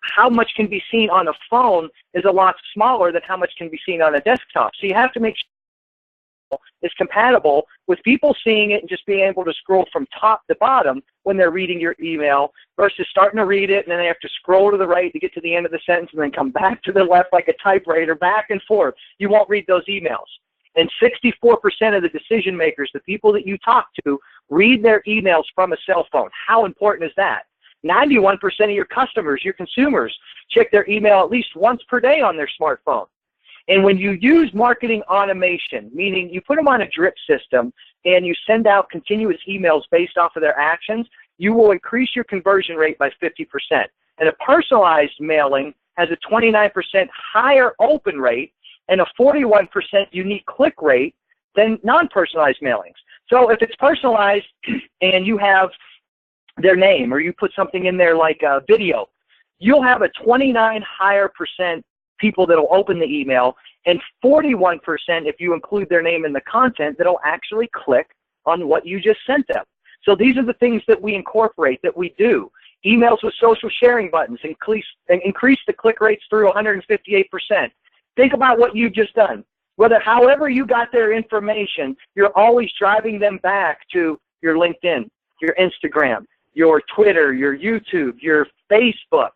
how much can be seen on a phone is a lot smaller than how much can be seen on a desktop. So you have to make sure it's compatible with people seeing it and just being able to scroll from top to bottom when they're reading your email versus starting to read it and then they have to scroll to the right to get to the end of the sentence and then come back to the left like a typewriter, back and forth. You won't read those emails. And 64% of the decision makers, the people that you talk to, read their emails from a cell phone. How important is that? 91% of your customers, your consumers, check their email at least once per day on their smartphone. And when you use marketing automation, meaning you put them on a drip system and you send out continuous emails based off of their actions, you will increase your conversion rate by 50%. And a personalized mailing has a 29% higher open rate and a 41% unique click rate than non-personalized mailings. So if it's personalized and you have their name or you put something in there like a video, you'll have a 29 higher percent people that will open the email and 41% if you include their name in the content that'll actually click on what you just sent them. So these are the things that we incorporate, that we do. Emails with social sharing buttons increase the click rates through 158%. Think about what you've just done. However you got their information, you're always driving them back to your LinkedIn, your Instagram, your Twitter, your YouTube, your Facebook.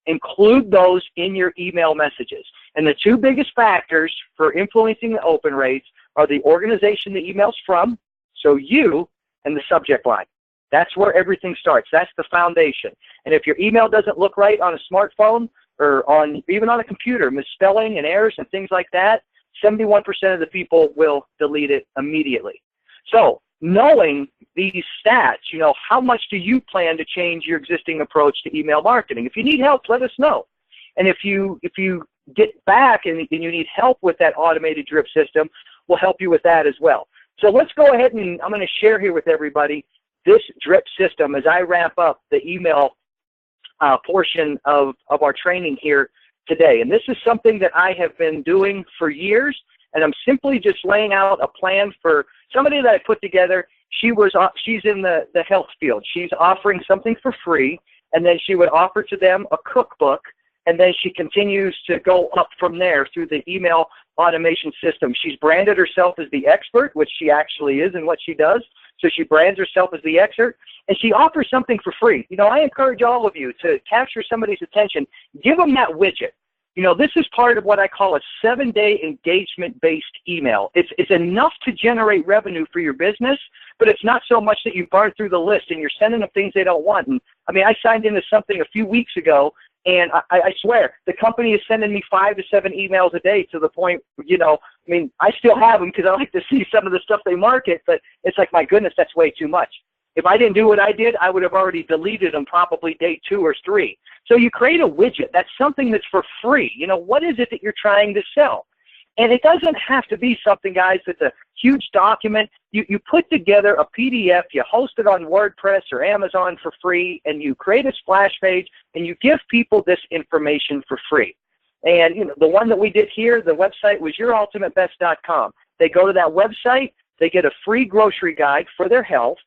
Include those in your email messages. And the two biggest factors for influencing the open rates are the organization the email's from, so you, and the subject line. That's where everything starts. That's the foundation. And if your email doesn't look right on a smartphone or even on a computer, misspelling and errors and things like that, 71% of the people will delete it immediately. So knowing these stats, you know, how much do you plan to change your existing approach to email marketing? If you need help, let us know. And if you get back and you need help with that automated drip system, we'll help you with that as well. So let's go ahead and I'm going to share here with everybody this drip system as I wrap up the email portion of our training here today. And this is something that I have been doing for years, and I'm simply just laying out a plan for somebody that I put together. She's in the health field. She's offering something for free, and then she would offer to them a cookbook, and then she continues to go up from there through the email automation system. She's branded herself as the expert, which she actually is in what she does. So she brands herself as the expert, and she offers something for free. You know, I encourage all of you to capture somebody's attention. Give them that widget. You know, this is part of what I call a 7-day engagement-based email. It's enough to generate revenue for your business, but it's not so much that you burn through the list and you're sending them things they don't want. And I mean, I signed into something a few weeks ago, and I swear, the company is sending me 5 to 7 emails a day to the point, you know, I mean, I still have them because I like to see some of the stuff they market, but it's like, my goodness, that's way too much. If I didn't do what I did, I would have already deleted them probably day 2 or 3. So you create a widget. That's something that's for free. You know, what is it that you're trying to sell? And it doesn't have to be something, guys, that's a huge document. You put together a PDF, you host it on WordPress or Amazon for free, and you create a splash page, and you give people this information for free. And, you know, the one that we did here, the website was yourultimatebest.com. They go to that website, they get a free grocery guide for their health,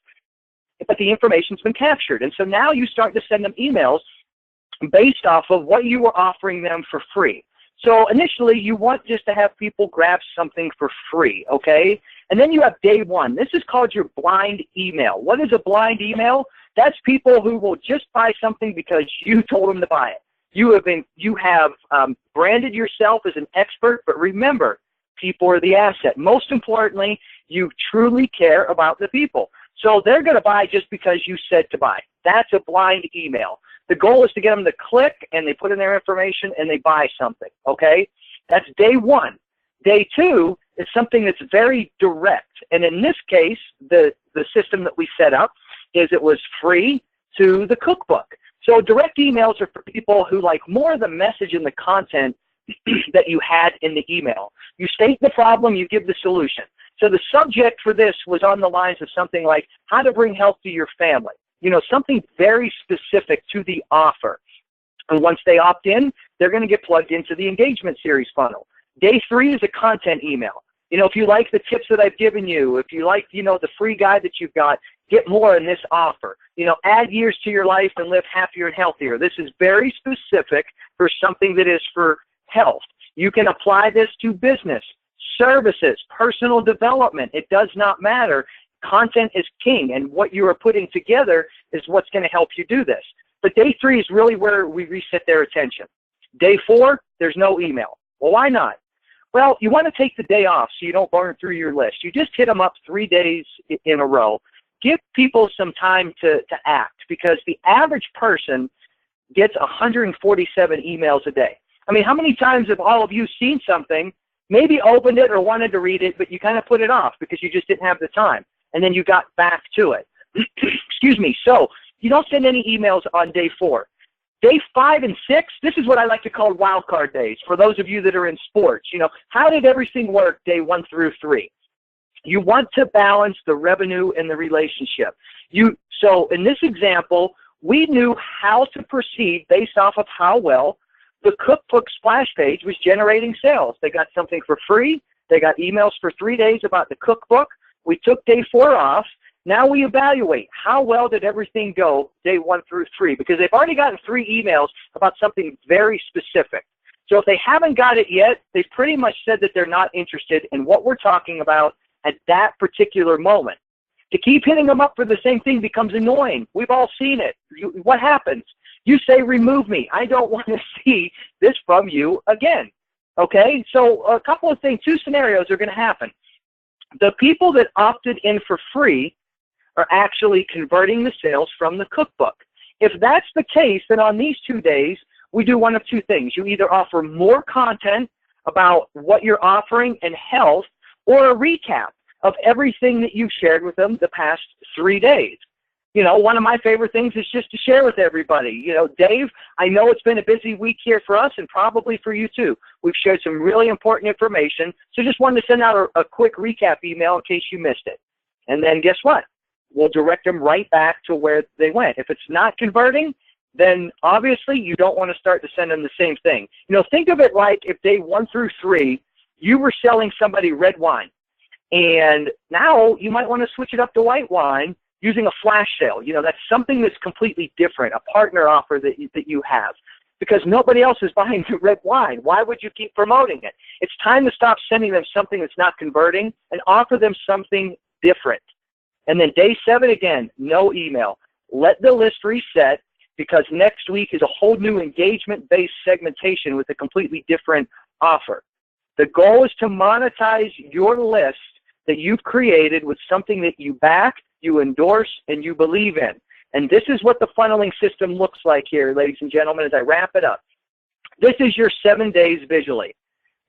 but the information's been captured. And so now you start to send them emails based off of what you were offering them for free. So initially, you want just to have people grab something for free, okay? And then you have day 1. This is called your blind email. What is a blind email? That's people who will just buy something because you told them to buy it. You have branded yourself as an expert, but remember, people are the asset. Most importantly, you truly care about the people. So they're going to buy just because you said to buy. That's a blind email. The goal is to get them to click, and they put in their information, and they buy something, okay? That's day 1. Day 2 is something that's very direct. And in this case, the system that we set up is it was free to the cookbook. So direct emails are for people who like more the message and the content that you had in the email. You state the problem, you give the solution. So the subject for this was on the lines of something like how to bring health to your family. You know, something very specific to the offer. And once they opt in, they're going to get plugged into the engagement series funnel. Day 3 is a content email. You know, if you like the tips that I've given you, if you like, you know, the free guide that you've got, get more in this offer. You know, add years to your life and live happier and healthier. This is very specific for something that is for health. You can apply this to business, services, personal development. It does not matter. Content is king, and what you are putting together is what's going to help you do this. But day 3 is really where we reset their attention. Day 4, there's no email. Well, why not? Well, you want to take the day off so you don't burn through your list. You just hit them up 3 days in a row. Give people some time to act, because the average person gets 147 emails a day. I mean, how many times have all of you seen something, maybe opened it or wanted to read it, but you kind of put it off because you just didn't have the time, and then you got back to it? Excuse me. So you don't send any emails on day 4. Day 5 and 6, this is what I like to call wild card days. For those of you that are in sports, you know, how did everything work day 1 through 3? You want to balance the revenue and the relationship. So in this example, we knew how to proceed based off of how well the cookbook splash page was generating sales. They got something for free. They got emails for 3 days about the cookbook. We took day 4 off. Now we evaluate how well did everything go day 1 through 3, because they've already gotten 3 emails about something very specific. So if they haven't got it yet, they've pretty much said that they're not interested in what we're talking about at that particular moment. To keep hitting them up for the same thing becomes annoying. We've all seen it. What happens? You say, remove me. I don't want to see this from you again. Okay? So a couple of things, 2 scenarios are going to happen. The people that opted in for free are actually converting the sales from the cookbook. If that's the case, then on these 2 days, we do one of 2 things. You either offer more content about what you're offering and health, or a recap of everything that you've shared with them the past 3 days. You know, one of my favorite things is just to share with everybody. You know, Dave, I know it's been a busy week here for us and probably for you too. We've shared some really important information, so just wanted to send out a quick recap email in case you missed it. And then guess what? We'll direct them right back to where they went. If it's not converting, then obviously you don't want to start to send them the same thing. You know, think of it like if day 1 through 3, you were selling somebody red wine, and now you might want to switch it up to white wine using a flash sale. You know, that's something that's completely different, a partner offer that you have, because nobody else is buying the red wine. Why would you keep promoting it? It's time to stop sending them something that's not converting and offer them something different. And then day 7, again, no email. Let the list reset, because next week is a whole new engagement-based segmentation with a completely different offer. The goal is to monetize your list that you've created with something that you back, you endorse, and you believe in. And this is what the funneling system looks like here, ladies and gentlemen, as I wrap it up. This is your 7 days visually.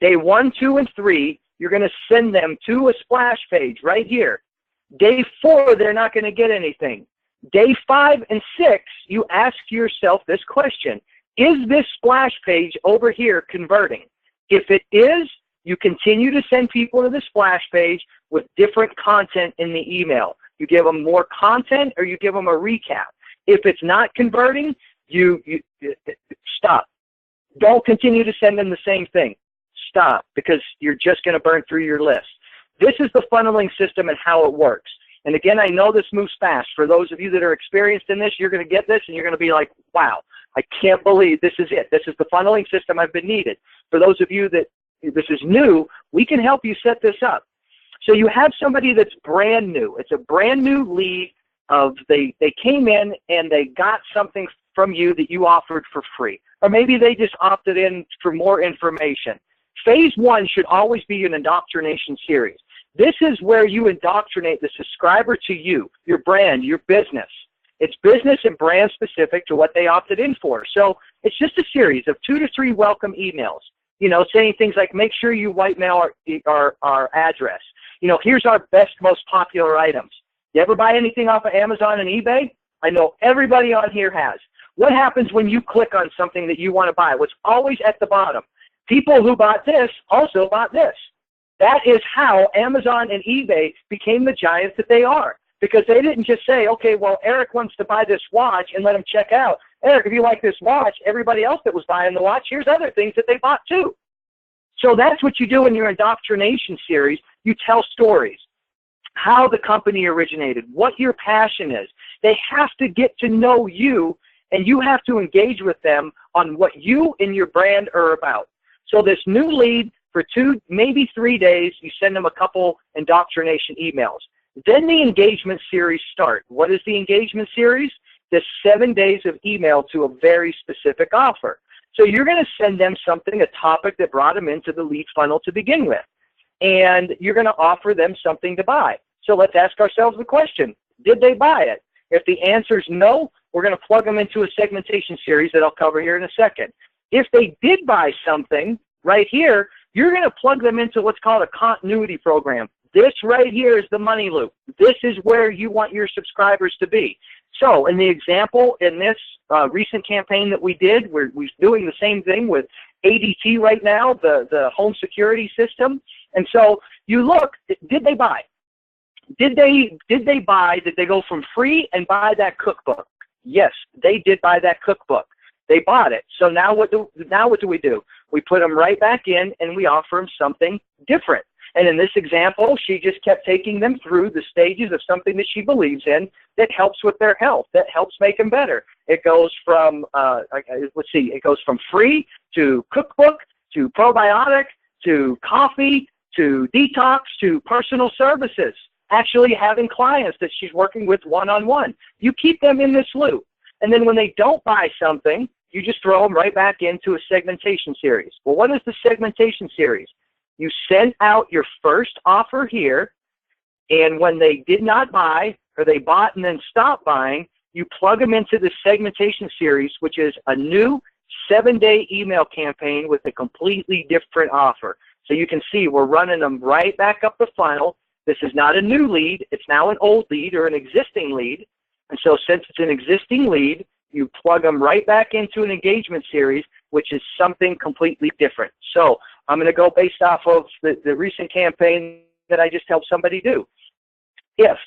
Day 1, 2, and 3, you're going to send them to a splash page right here. Day 4, they're not going to get anything. Day 5 and 6, you ask yourself this question: is this splash page over here converting? If it is, you continue to send people to the splash page with different content in the email. You give them more content, or you give them a recap. If it's not converting, you stop. Don't continue to send them the same thing. Stop, because you're just going to burn through your list. This is the funneling system and how it works. And again, I know this moves fast. For those of you that are experienced in this, you're going to get this and you're going to be like, wow, I can't believe this is it. This is the funneling system I've been needed. For those of you that this is new, we can help you set this up. So you have somebody that's brand new. It's a brand new lead of they came in and they got something from you that you offered for free. Or maybe they just opted in for more information. Phase 1 should always be an indoctrination series. This is where you indoctrinate the subscriber to you, your brand, your business. It's business and brand specific to what they opted in for. So it's just a series of 2 to 3 welcome emails, you know, saying things like, make sure you white mail our address. You know, here's our best, most popular items. You ever buy anything off of Amazon and eBay? I know everybody on here has. What happens when you click on something that you want to buy? What's always at the bottom? People who bought this also bought this. That is how Amazon and eBay became the giants that they are. Because they didn't just say, okay, well, Eric wants to buy this watch and let him check out. Eric, if you like this watch, everybody else that was buying the watch, here's other things that they bought too. So that's what you do in your indoctrination series. You tell stories, how the company originated, what your passion is. They have to get to know you, and you have to engage with them on what you and your brand are about. So this new lead, for 2, maybe 3 days, you send them a couple indoctrination emails. Then the engagement series start. What is the engagement series? The 7 days of email to a very specific offer. So you're going to send them something, a topic that brought them into the lead funnel to begin with. And you're going to offer them something to buy. So let's ask ourselves the question, did they buy it? If the answer is no, we're going to plug them into a segmentation series that I'll cover here in a second. If they did buy something, right here, you're going to plug them into what's called a continuity program. This right here is the money loop. This is where you want your subscribers to be. So in the example in this recent campaign that we did, we're doing the same thing with ADT right now, the home security system. And so you look, did they buy? Did they buy? Did they go from free and buy that cookbook? Yes, they did buy that cookbook. They bought it. So now what do we do? We put them right back in and we offer them something different. And in this example, she just kept taking them through the stages of something that she believes in that helps with their health, that helps make them better. It goes from, it goes from free to cookbook to probiotic to coffee to detox to personal services, actually having clients that she's working with one-on-one. You keep them in this loop. And then when they don't buy something, you just throw them right back into a segmentation series. Well, what is the segmentation series? You send out your first offer here, and when they did not buy, or they bought and then stopped buying, you plug them into the segmentation series, which is a new 7-day email campaign with a completely different offer. So you can see we're running them right back up the funnel. This is not a new lead. It's now an old lead or an existing lead. And so since it's an existing lead, you plug them right back into an engagement series, which is something completely different. So I'm going to go based off of the recent campaign that I just helped somebody do. If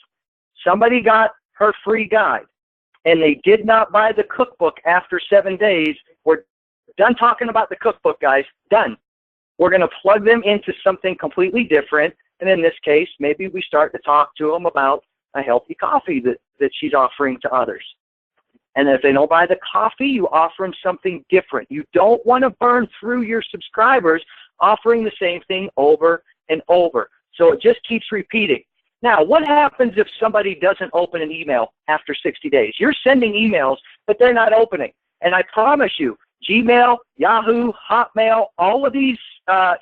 somebody got her free guide and they did not buy the cookbook after 7 days, we're done talking about the cookbook, guys. Done. We're going to plug them into something completely different. And in this case, maybe we start to talk to them about a healthy coffee that she's offering to others. And if they don't buy the coffee, you offer them something different. You don't want to burn through your subscribers offering the same thing over and over. So it just keeps repeating. Now, what happens if somebody doesn't open an email after 60 days? You're sending emails, but they're not opening. And I promise you, Gmail, Yahoo, Hotmail, all of these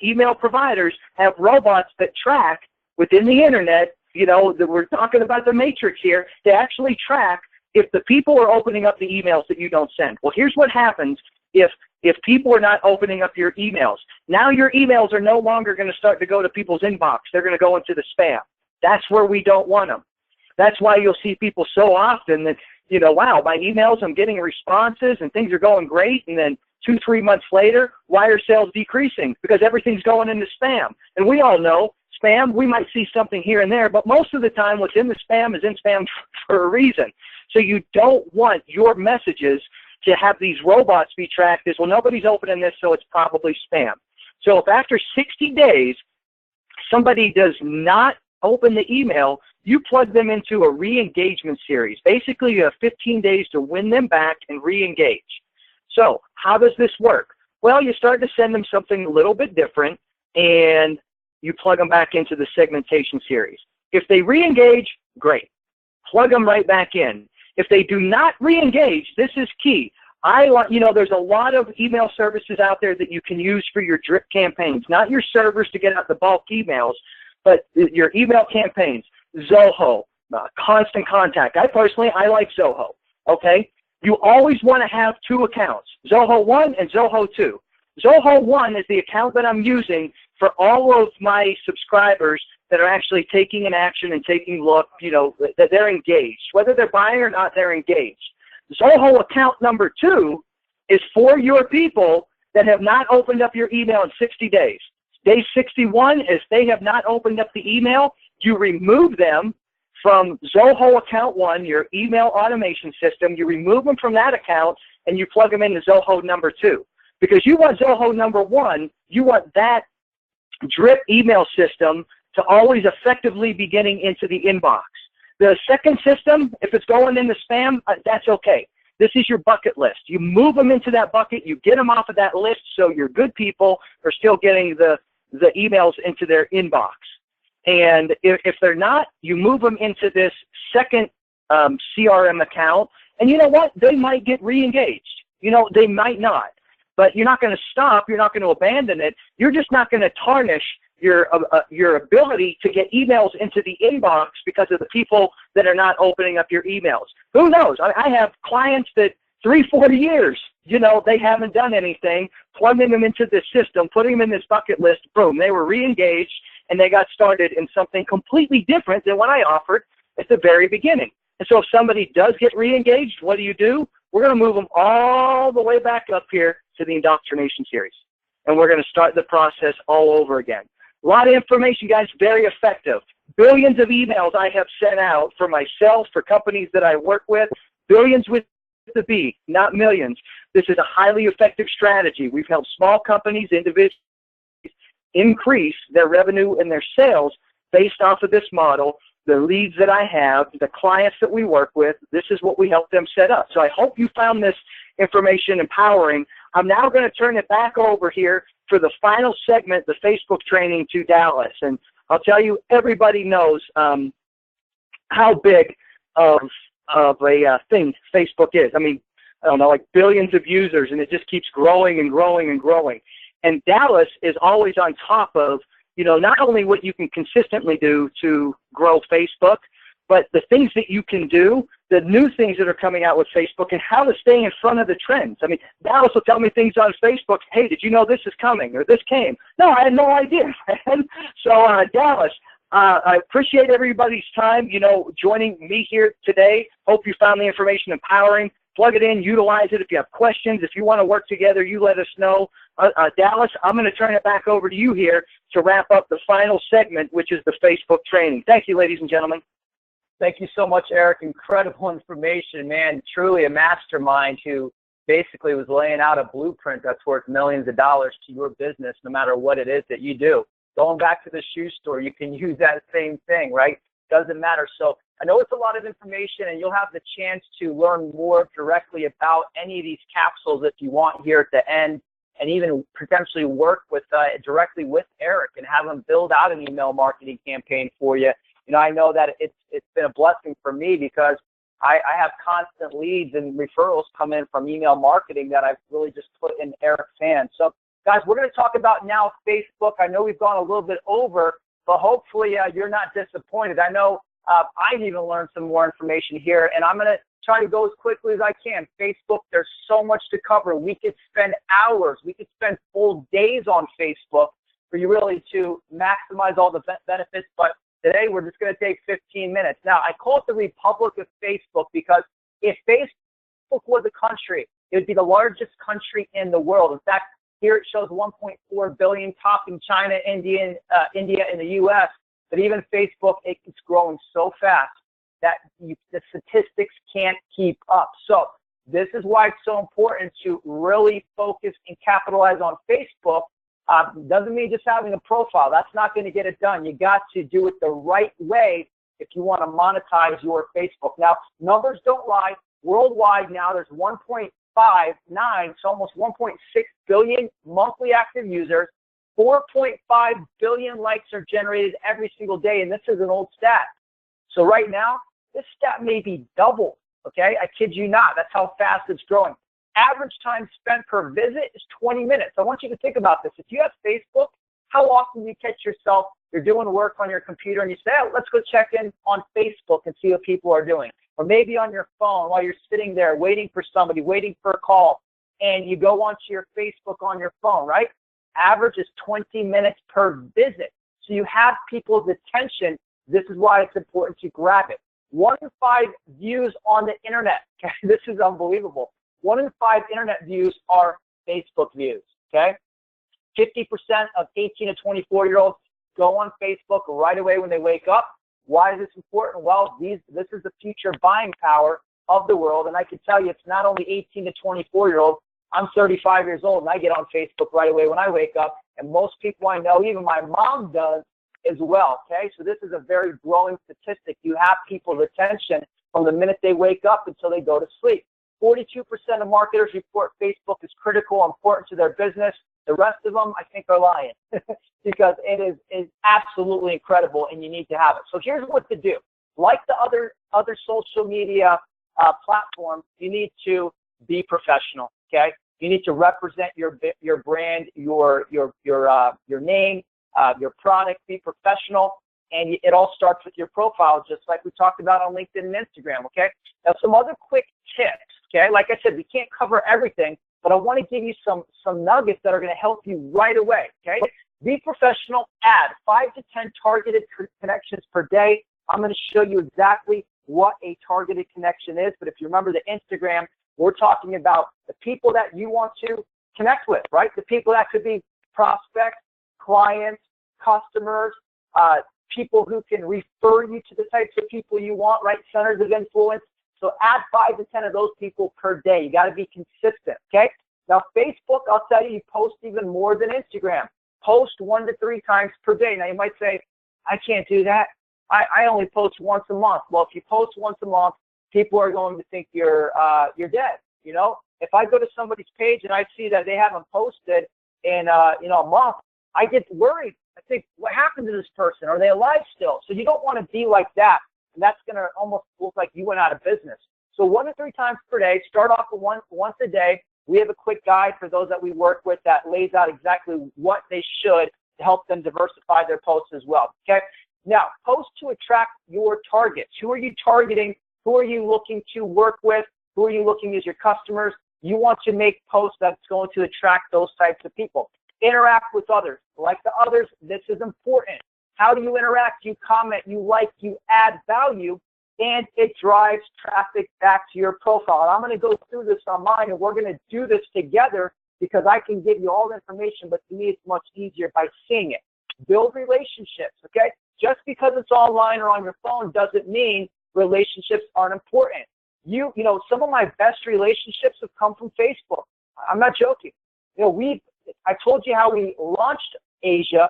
email providers have robots that track within the internet. You know, we're talking about the matrix here. They actually track if the people are opening up the emails that you don't send. Well, here's what happens if people are not opening up your emails. Now your emails are no longer going to start to go to people's inbox. They're going to go into the spam. That's where we don't want them. That's why you'll see people so often that, you know, wow, my emails, I'm getting responses and things are going great. And then 2-3 months later, why are sales decreasing? Because everything's going into spam. And we all know spam, we might see something here and there, but most of the time what's in the spam is in spam for a reason. So you don't want your messages to have these robots be tracked as, well, nobody's opening this, so it's probably spam. So if after 60 days somebody does not open the email, you plug them into a re-engagement series. Basically, you have 15 days to win them back and re-engage. So how does this work? Well, you start to send them something a little bit different, and you plug them back into the segmentation series. If they re-engage, great. Plug them right back in. If they do not re-engage, this is key. There's a lot of email services out there that you can use for your drip campaigns, not your servers to get out the bulk emails, but your email campaigns. Zoho, Constant Contact. I like Zoho, okay? You always want to have 2 accounts, Zoho 1 and Zoho 2. Zoho 1 is the account that I'm using for all of my subscribers that are actually taking an action and taking a look, you know, that they're engaged. Whether they're buying or not, they're engaged. Zoho account number 2 is for your people that have not opened up your email in 60 days. Day 61 is they have not opened up the email. You remove them from Zoho account 1, your email automation system. You remove them from that account and you plug them into Zoho number 2. Because you want Zoho number 1, you want that drip email system to always effectively be getting into the inbox. The second system, if it's going in the spam, that's okay. This is your bucket list. You move them into that bucket, you get them off of that list so your good people are still getting the emails into their inbox. And if they're not, you move them into this second CRM account, and you know what? They might get re-engaged. You know, they might not. But you're not going to stop. You're not going to abandon it. You're just not going to tarnish your ability to get emails into the inbox because of the people that are not opening up your emails. Who knows? I have clients that 3-4 years, you know, they haven't done anything, plugging them into this system, putting them in this bucket list, boom, they were re-engaged, and they got started in something completely different than what I offered at the very beginning. And so if somebody does get re-engaged, what do? We're going to move them all the way back up here to the indoctrination series. And we're going to start the process all over again. A lot of information, guys, very effective. Billions of emails I have sent out for myself, for companies that I work with, billions with the B, not millions. This is a highly effective strategy. We've helped small companies, individuals, increase their revenue and their sales based off of this model. The leads that I have, the clients that we work with, this is what we help them set up. So I hope you found this information empowering. I'm now going to turn it back over here for the final segment, the Facebook training, to Dallas. And I'll tell you, everybody knows how big of a thing Facebook is. I mean, I don't know, like billions of users, and it just keeps growing and growing and growing. And Dallas is always on top of, you know, not only what you can consistently do to grow Facebook, but the things that you can do, the new things that are coming out with Facebook, and how to stay in front of the trends. I mean, Dallas will tell me things on Facebook. Hey, did you know this is coming, or this came? No, I had no idea. So, Dallas, I appreciate everybody's time, you know, joining me here today. Hope you found the information empowering. Plug it in, utilize it. If you have questions, if you want to work together, you let us know. Dallas, I'm going to turn it back over to you here to wrap up the final segment, which is the Facebook training. Thank you, ladies and gentlemen. Thank you so much, Eric. Incredible information, man. Truly a mastermind who basically was laying out a blueprint that's worth millions of dollars to your business, no matter what it is that you do. Going back to the shoe store, you can use that same thing, right? Doesn't matter. So I know it's a lot of information, and you'll have the chance to learn more directly about any of these capsules if you want here at the end, and even potentially work with directly with Eric and have him build out an email marketing campaign for you. You know, I know that it's been a blessing for me because I have constant leads and referrals come in from email marketing that I've really just put in Eric's hands. So, guys, we're going to talk about now Facebook. I know we've gone a little bit over, but hopefully you're not disappointed. I know I've even learned some more information here, and I'm going to try to go as quickly as I can. Facebook, there's so much to cover. We could spend hours. We could spend full days on Facebook for you really to maximize all the benefits, but today we're just going to take 15 minutes. Now, I call it the Republic of Facebook because if Facebook was a country, it would be the largest country in the world. In fact, here it shows 1.4 billion, topping China, India, and the U.S. But even Facebook, it's growing so fast that the statistics can't keep up. So this is why it's so important to really focus and capitalize on Facebook. Doesn't mean just having a profile. That's not going to get it done. You got to do it the right way if you want to monetize your Facebook. Now, numbers don't lie. Worldwide now, there's 1.59, so almost 1.6 billion monthly active users. 4.5 billion likes are generated every single day, and this is an old stat. So right now, this stat may be double, okay? I kid you not. That's how fast it's growing. Average time spent per visit is 20 minutes. I want you to think about this. If you have Facebook, how often do you catch yourself, you're doing work on your computer, and you say, oh, let's go check in on Facebook and see what people are doing. Or maybe on your phone while you're sitting there waiting for somebody, waiting for a call, and you go onto your Facebook on your phone, right? Average is 20 minutes per visit. So you have people's attention. This is why it's important to grab it. 1 in 5 views on the internet. Okay? This is unbelievable. 1 in 5 internet views are Facebook views. Okay? 50% of 18 to 24-year-olds go on Facebook right away when they wake up. Why is this important? Well, this is the future buying power of the world, and I can tell you it's not only 18 to 24-year-olds. I'm 35 years old, and I get on Facebook right away when I wake up, and most people I know, even my mom does as well, okay? So this is a very growing statistic. You have people's attention from the minute they wake up until they go to sleep. 42% of marketers report Facebook is critical, important to their business. The rest of them, I think, are lying because it is absolutely incredible, and you need to have it. So here's what to do. Like the other social media platforms, you need to be professional. Okay, you need to represent your brand, your name, your product. Be professional, and it all starts with your profile, just like we talked about on LinkedIn and Instagram. Okay, now some other quick tips. Okay, like I said, we can't cover everything, but I want to give you some nuggets that are going to help you right away. Okay, be professional. Add 5 to 10 targeted connections per day. I'm going to show you exactly what a targeted connection is. But if you remember the Instagram, we're talking about the people that you want to connect with, right? The people that could be prospects, clients, customers, people who can refer you to the types of people you want, right? Centers of influence. So add 5 to 10 of those people per day. You got to be consistent, okay? Now, Facebook, I'll tell you, you post even more than Instagram. Post 1 to 3 times per day. Now, you might say, I can't do that. I only post once a month. Well, if you post once a month, people are going to think you're dead. You know, if I go to somebody's page and I see that they haven't posted in a month, I get worried. I think, what happened to this person? Are they alive still? So you don't want to be like that, and that's going to almost look like you went out of business. So 1 to 3 times per day. Start off with once a day. We have a quick guide for those that we work with that lays out exactly what they should to help them diversify their posts as well. Okay. Now, post to attract your targets. Who are you targeting? Who are you looking to work with? Who are you looking as your customers? You want to make posts that's going to attract those types of people. Interact with others. Like the others, this is important. How do you interact? You comment, you like, you add value, and it drives traffic back to your profile. And I'm going to go through this on mine, and we're going to do this together because I can give you all the information, but to me it's much easier by seeing it. Build relationships, okay? Just because it's online or on your phone doesn't mean relationships aren't important. You know, some of my best relationships have come from Facebook. I'm not joking. You know, I told you how we launched Asia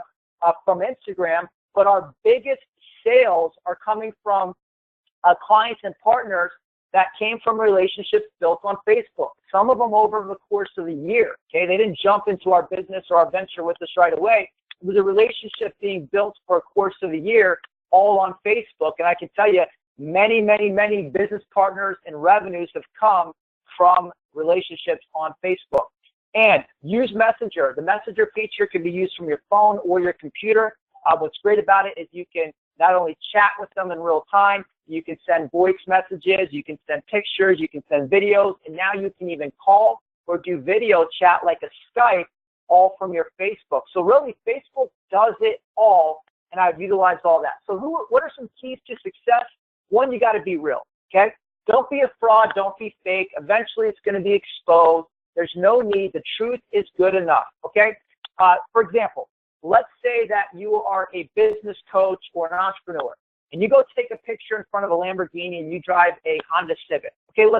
from Instagram, but our biggest sales are coming from clients and partners that came from relationships built on Facebook. Some of them over the course of the year. Okay, they didn't jump into our business or our venture with us right away. It was a relationship being built for a course of a year, all on Facebook. And I can tell you, many, many, many business partners and revenues have come from relationships on Facebook. And use Messenger. The Messenger feature can be used from your phone or your computer. What's great about it is you can not only chat with them in real time, you can send voice messages, you can send pictures, you can send videos, and now you can even call or do video chat like a Skype, all from your Facebook. So really, Facebook does it all, and I've utilized all that. So what are some keys to success? One, you got to be real, okay? Don't be a fraud. Don't be fake. Eventually, it's going to be exposed. There's no need. The truth is good enough, okay? For example, let's say that you are a business coach or an entrepreneur, and you go take a picture in front of a Lamborghini and you drive a Honda Civic. Okay,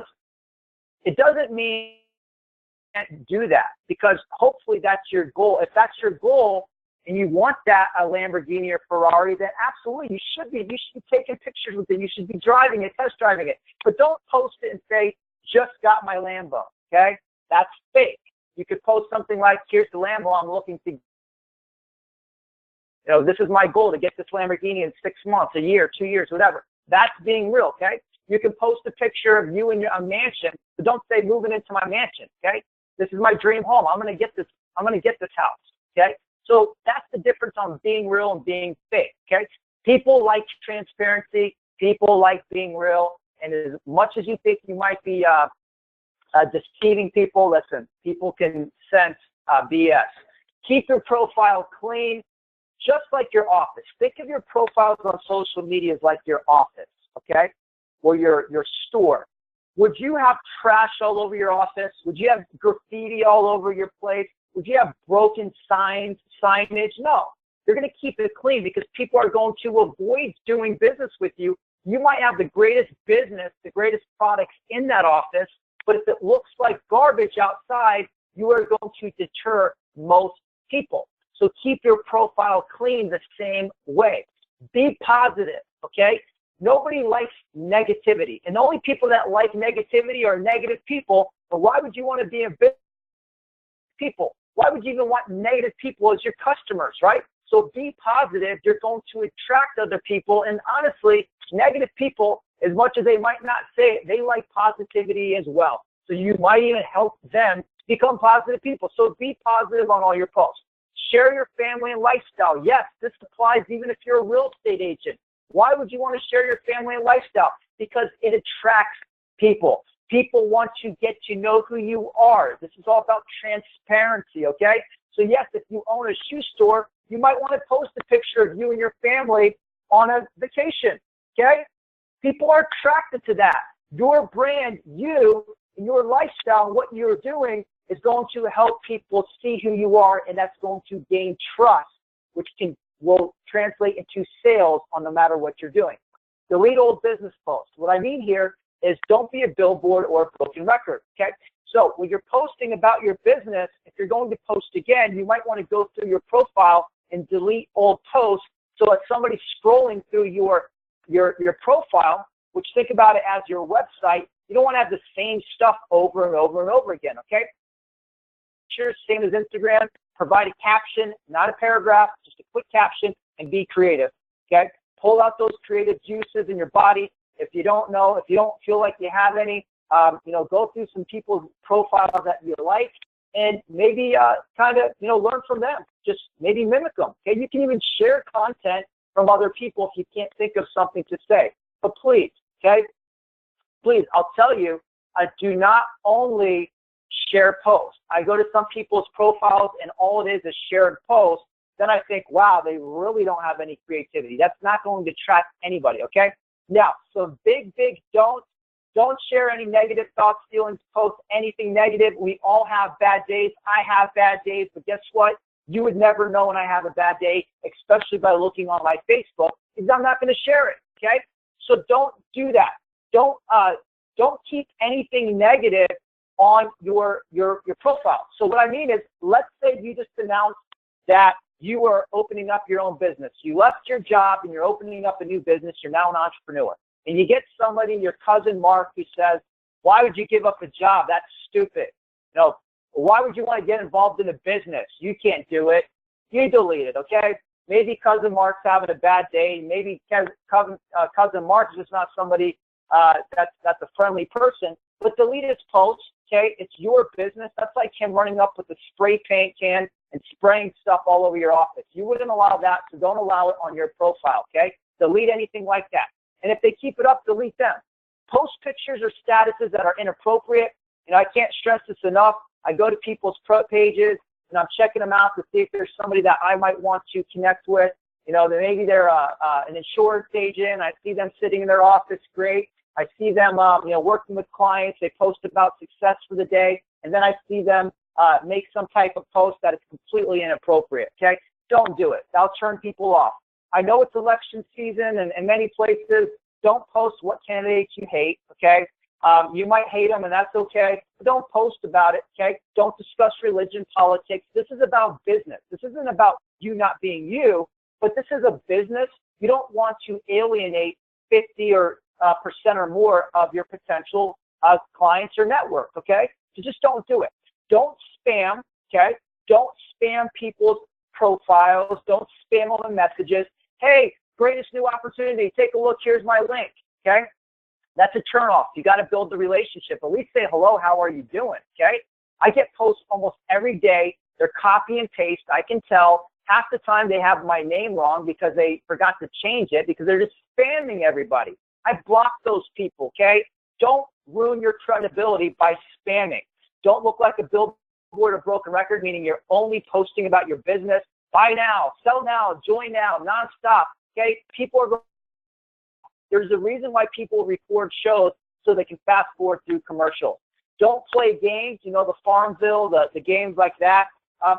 it doesn't mean you can't do that, because hopefully that's your goal. If that's your goal and you want that, a Lamborghini or Ferrari, then absolutely you should be taking pictures with it. You should be driving it, test driving it. But don't post it and say, just got my Lambo, okay? That's fake. You could post something like, here's the Lambo I'm looking to, this is my goal to get this Lamborghini in 6 months, a year, 2 years, whatever. That's being real, okay? You can post a picture of you in a mansion, but don't say moving into my mansion, okay? This is my dream home. I'm going to get this house, okay? So that's the difference on being real and being fake, okay? People like transparency. People like being real. And as much as you think you might be deceiving people, listen, people can sense BS. Keep your profile clean, just like your office. Think of your profiles on social media as like your office, okay? or your store, would you have trash all over your office? Would you have graffiti all over your place? Would you have broken signage? No. You're going to keep it clean because people are going to avoid doing business with you. You might have the greatest business, the greatest products in that office, but if it looks like garbage outside, you are going to deter most people. So keep your profile clean the same way. Be positive, okay? Nobody likes negativity. And the only people that like negativity are negative people. But why would you want to be in business with people? Why would you even want negative people as your customers, right? So be positive. You're going to attract other people. And honestly, negative people, as much as they might not say it, they like positivity as well. So you might even help them become positive people. So be positive on all your posts. Share your family and lifestyle. Yes, this applies even if you're a real estate agent. Why would you want to share your family and lifestyle? Because it attracts people. People want to get to know who you are. This is all about transparency, okay? So yes, if you own a shoe store, you might want to post a picture of you and your family on a vacation, okay? People are attracted to that. Your brand, you, and your lifestyle, and what you're doing is going to help people see who you are, and that's going to gain trust, which will translate into sales on no matter what you're doing. Delete old business posts. What I mean here is don't be a billboard or a broken record, okay? So when you're posting about your business, if you're going to post again, you might want to go through your profile and delete old posts so that somebody's scrolling through your profile, which think about it as your website, you don't want to have the same stuff over and over and over again, okay? Sure, same as Instagram, provide a caption, not a paragraph, just a quick caption, and be creative, okay? Pull out those creative juices in your body. If you don't know, if you don't feel like you have any, go through some people's profiles that you like and maybe learn from them. Just maybe mimic them, okay? You can even share content from other people if you can't think of something to say. But please, okay, please, I'll tell you, do not only share posts. I go to some people's profiles and all it is shared posts. Then I think, wow, they really don't have any creativity. That's not going to attract anybody, okay? Now, so big don't share any negative thoughts, feelings, post anything negative. We all have bad days. I have bad days, but guess what? You would never know when I have a bad day, especially by looking on my Facebook, because I'm not going to share it, okay? So don't do that. Don't keep anything negative on your profile. So what I mean is, let's say you just announced that you are opening up your own business. You left your job and you're opening up a new business. You're now an entrepreneur. And you get somebody, your cousin Mark, who says, why would you give up a job? That's stupid. Why would you want to get involved in a business? You can't do it. You delete it, okay? Maybe cousin Mark's having a bad day. Maybe cousin Mark is just not somebody that's a friendly person. But delete his post, okay? It's your business. That's like him running up with a spray paint can and spraying stuff all over your office. You wouldn't allow that, so don't allow it on your profile, okay? Delete anything like that. And if they keep it up, delete them. Post pictures or statuses that are inappropriate. I can't stress this enough. I go to people's pages, and I'm checking them out to see if there's somebody that I might want to connect with. Maybe they're an insurance agent. I see them sitting in their office, great. I see them, working with clients. They post about success for the day, and then I see them make some type of post that is completely inappropriate, okay? Don't do it. That'll turn people off. I know it's election season, and in many places, don't post what candidates you hate, okay? You might hate them, and that's okay, but don't post about it, okay? Don't discuss religion, politics. This is about business. This isn't about you not being you, but this is a business. You don't want to alienate 50% or more of your potential clients or network, okay? So just don't do it. Don't spam, okay? Don't spam people's profiles. Don't spam them with messages. Hey, greatest new opportunity. Take a look. Here's my link, okay? That's a turnoff. You got to build the relationship. At least say hello. How are you doing? Okay. I get posts almost every day. They're copy and paste. I can tell half the time they have my name wrong because they forgot to change it because they're just spamming everybody. I block those people. Okay. Don't ruin your credibility by spamming. Don't look like a billboard or broken record, meaning you're only posting about your business. Buy now, sell now, join now, nonstop. Okay. People are going There's a reason why people record shows so they can fast forward through commercials. Don't play games, you know, the Farmville, the games like that.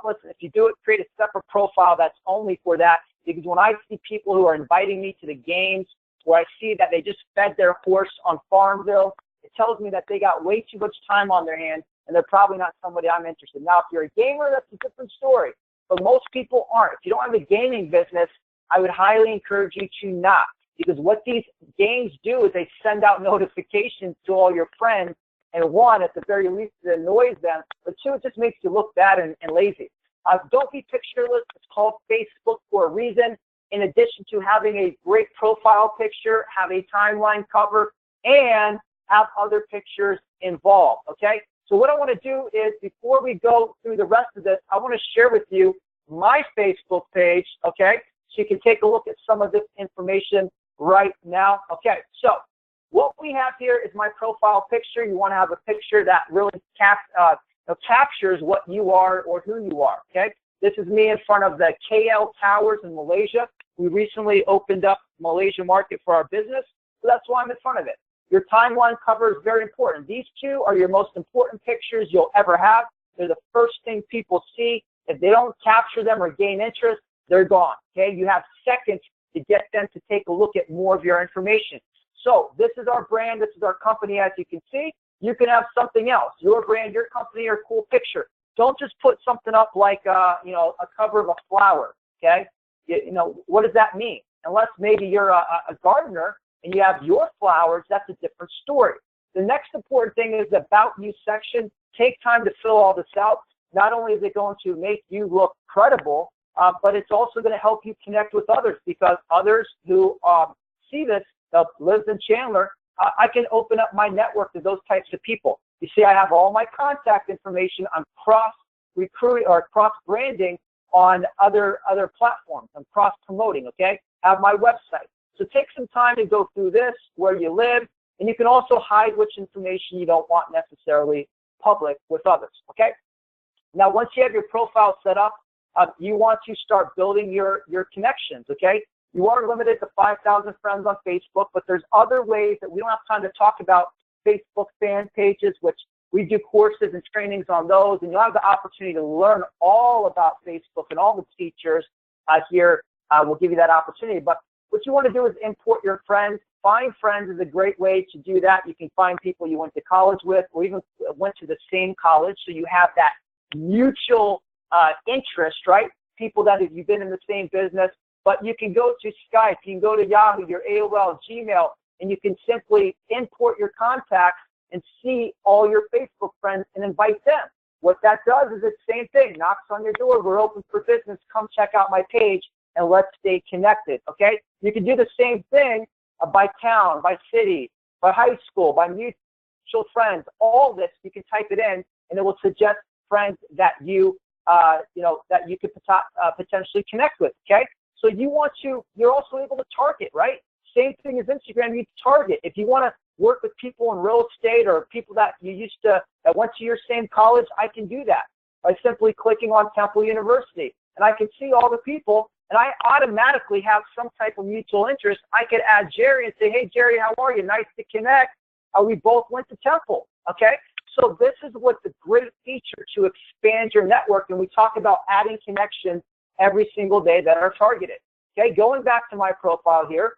Listen, if you do it, create a separate profile that's only for that, because when I see people who are inviting me to the games where I see that they just fed their horse on Farmville, it tells me that they got way too much time on their hands and they're probably not somebody I'm interested in. Now, if you're a gamer, that's a different story, but most people aren't. If you don't have a gaming business, I would highly encourage you to not, because what these games do is they send out notifications to all your friends, and one, at the very least, it annoys them, but two, it just makes you look bad and lazy. Don't be pictureless. It's called Facebook for a reason. In addition to having a great profile picture, have a timeline cover, and have other pictures involved, okay? So what I want to do is, before we go through the rest of this, I want to share with you my Facebook page, okay? So you can take a look at some of this information right now. Okay, so what we have here is my profile picture. You want to have a picture that really captures what you are or who you are, okay? This is me in front of the KL Towers in Malaysia. We recently opened up Malaysia market for our business, so that's why I'm in front of it. Your timeline cover is very important. These two are your most important pictures you'll ever have. They're the first thing people see. If they don't capture them or gain interest, they're gone, okay? You have seconds to get them to take a look at more of your information. So this is our brand. This is our company. As you can see, you can have something else, your brand, your company, or a cool picture. Don't just put something up like, you know, a cover of a flower, okay? You know, what does that mean? Unless maybe you're a gardener and you have your flowers, that's a different story. The next important thing is the About You section. Take time to fill all this out. Not only is it going to make you look credible, but it's also going to help you connect with others, because others who see this, lives in Chandler, I can open up my network to those types of people. You see, I have all my contact information. I'm cross-recruiting or cross-branding on other platforms. I'm cross-promoting, okay? I have my website. So take some time to go through this, where you live, and you can also hide which information you don't want necessarily public with others, okay? Now, once you have your profile set up, you want to start building your connections, okay? You are limited to 5,000 friends on Facebook, but there's other ways that we don't have time to talk about. Facebook fan pages, which we do courses and trainings on those, and you'll have the opportunity to learn all about Facebook and all the features here. We'll give you that opportunity. But what you want to do is import your friends. Find friends is a great way to do that. You can find people you went to college with, or even went to the same college, so you have that mutual interest, right? People that you've been in the same business. But you can go to Skype, you can go to Yahoo, your AOL, Gmail, and you can simply import your contacts and see all your Facebook friends and invite them. What that does is it's the same thing. Knocks on your door. We're open for business. Come check out my page and let's stay connected, okay? You can do the same thing by town, by city, by high school, by mutual friends. All this, you can type it in, and it will suggest friends that you could potentially connect with, okay? So you're also able to target, right? Same thing as Instagram, you target. If you want to work with people in real estate or people that that went to your same college, I can do that by simply clicking on Temple University. And I can see all the people, and I automatically have some type of mutual interest. I could add Jerry and say, hey, Jerry, how are you? Nice to connect. We both went to Temple, okay? So this is what's a great feature to expand your network, and we talk about adding connections every single day that are targeted. Okay, going back to my profile here,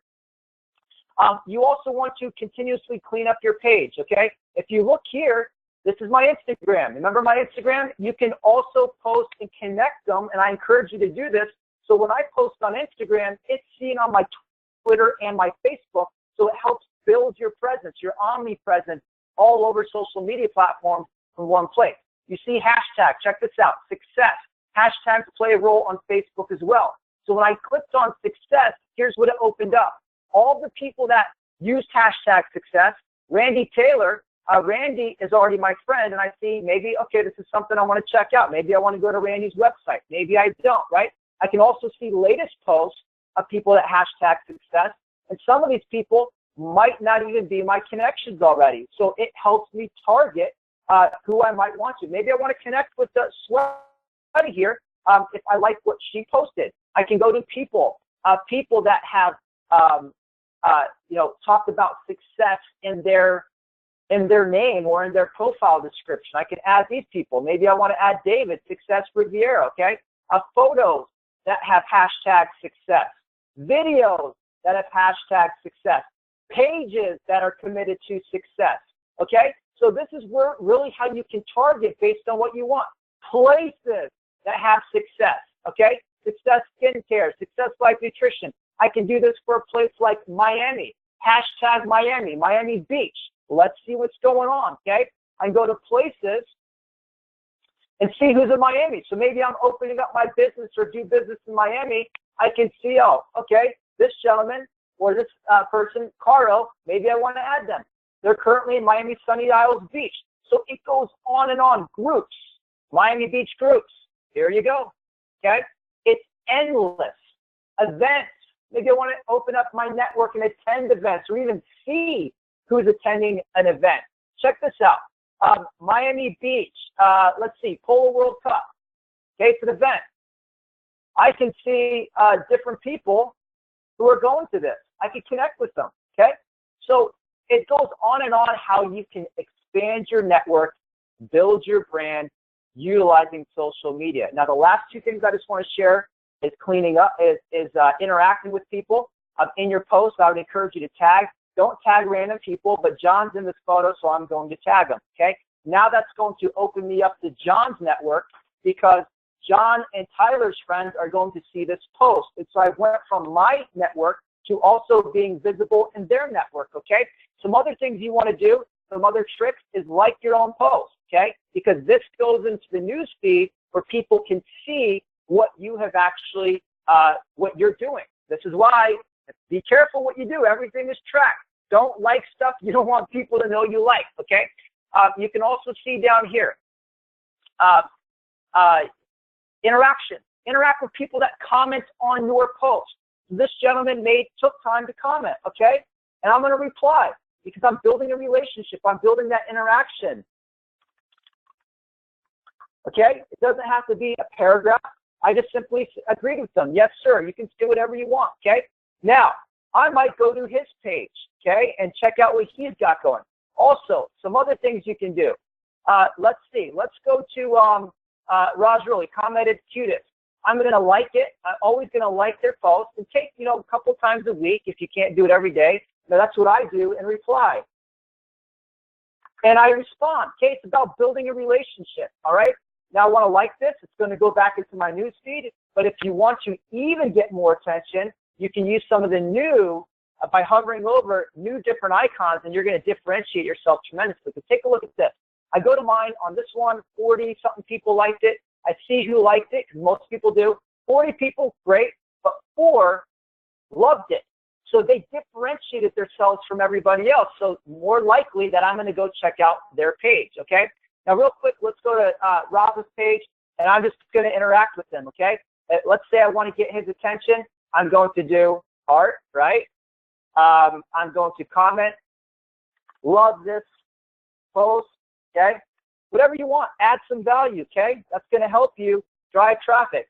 you also want to continuously clean up your page, okay? If you look here, this is my Instagram. Remember my Instagram? You can also post and connect them, and I encourage you to do this. So when I post on Instagram, it's seen on my Twitter and my Facebook, so it helps build your presence, your omnipresence, all over social media platforms from one place. You see hashtag, check this out, success. Hashtags play a role on Facebook as well. So when I clicked on success, here's what it opened up. All the people that used hashtag success, Randy Taylor, Randy is already my friend, and I see maybe, okay, this is something I want to check out. Maybe I want to go to Randy's website. Maybe I don't, right? I can also see latest posts of people that hashtag success, and some of these people might not even be my connections already. So it helps me target who I might want to. Maybe I want to connect with the here, if I like what she posted. I can go to people that have talked about success in their name or in their profile description. I can add these people. Maybe I want to add David, Success Riviera, okay? Photos that have hashtag success, videos that have hashtag success, pages that are committed to success, okay? So this is really how you can target based on what you want. Places that have success, okay? Success Skincare, Success Life Nutrition. I can do this for a place like Miami, hashtag Miami, Miami Beach. Let's see what's going on, okay? I can go to places and see who's in Miami. So maybe I'm opening up my business or do business in Miami. I can see, oh, okay, this gentleman or this person, Caro, maybe I want to add them. They're currently in Miami Sunny Isles Beach. So it goes on and on. Groups, Miami Beach groups. Here you go, okay? It's endless. Events. Maybe I want to open up my network and attend events or even see who's attending an event. Check this out. Miami Beach, let's see, Polo World Cup. Okay, it's an event. I can see different people who are going to this. I can connect with them, okay? So it goes on and on how you can expand your network, build your brand, utilizing social media. Now, the last two things I just want to share is cleaning up, is interacting with people. In your post, I would encourage you to tag. Don't tag random people, but John's in this photo, so I'm going to tag him, okay? Now that's going to open me up to John's network because John and Tyler's friends are going to see this post. And so I went from my network to also being visible in their network, okay? Some other things you want to do, some other tricks is like your own post, okay? Because this goes into the news feed where people can see what you have actually, what you're doing. This is why, be careful what you do. Everything is tracked. Don't like stuff you don't want people to know you like, okay? You can also see down here, interaction. Interact with people that comment on your post. This gentleman took time to comment, okay? And I'm going to reply because I'm building a relationship. I'm building that interaction, okay? It doesn't have to be a paragraph. I just simply agreed with them. Yes, sir. You can do whatever you want, okay? Now, I might go to his page, okay, and check out what he's got going. Also, some other things you can do. Let's see. Let's go to Raj Rulli, commented cutest. I'm going to like it. I'm always going to like their post and take, a couple times a week if you can't do it every day. Now, that's what I do and reply. And I respond. Okay, it's about building a relationship, all right? Now, I want to like this. It's going to go back into my news feed. But if you want to even get more attention, you can use some of the new, by hovering over new different icons, and you're going to differentiate yourself tremendously. So take a look at this. I go to mine on this one, 40-something people liked it. I see who liked it, because most people do. 40 people, great, but 4 loved it. So they differentiated themselves from everybody else. So more likely that I'm going to go check out their page, okay? Now, real quick, let's go to Rob's page, and I'm just going to interact with him, okay? Let's say I want to get his attention. I'm going to do heart, right? I'm going to comment. Love this post, okay? Whatever you want, add some value, okay? That's going to help you drive traffic.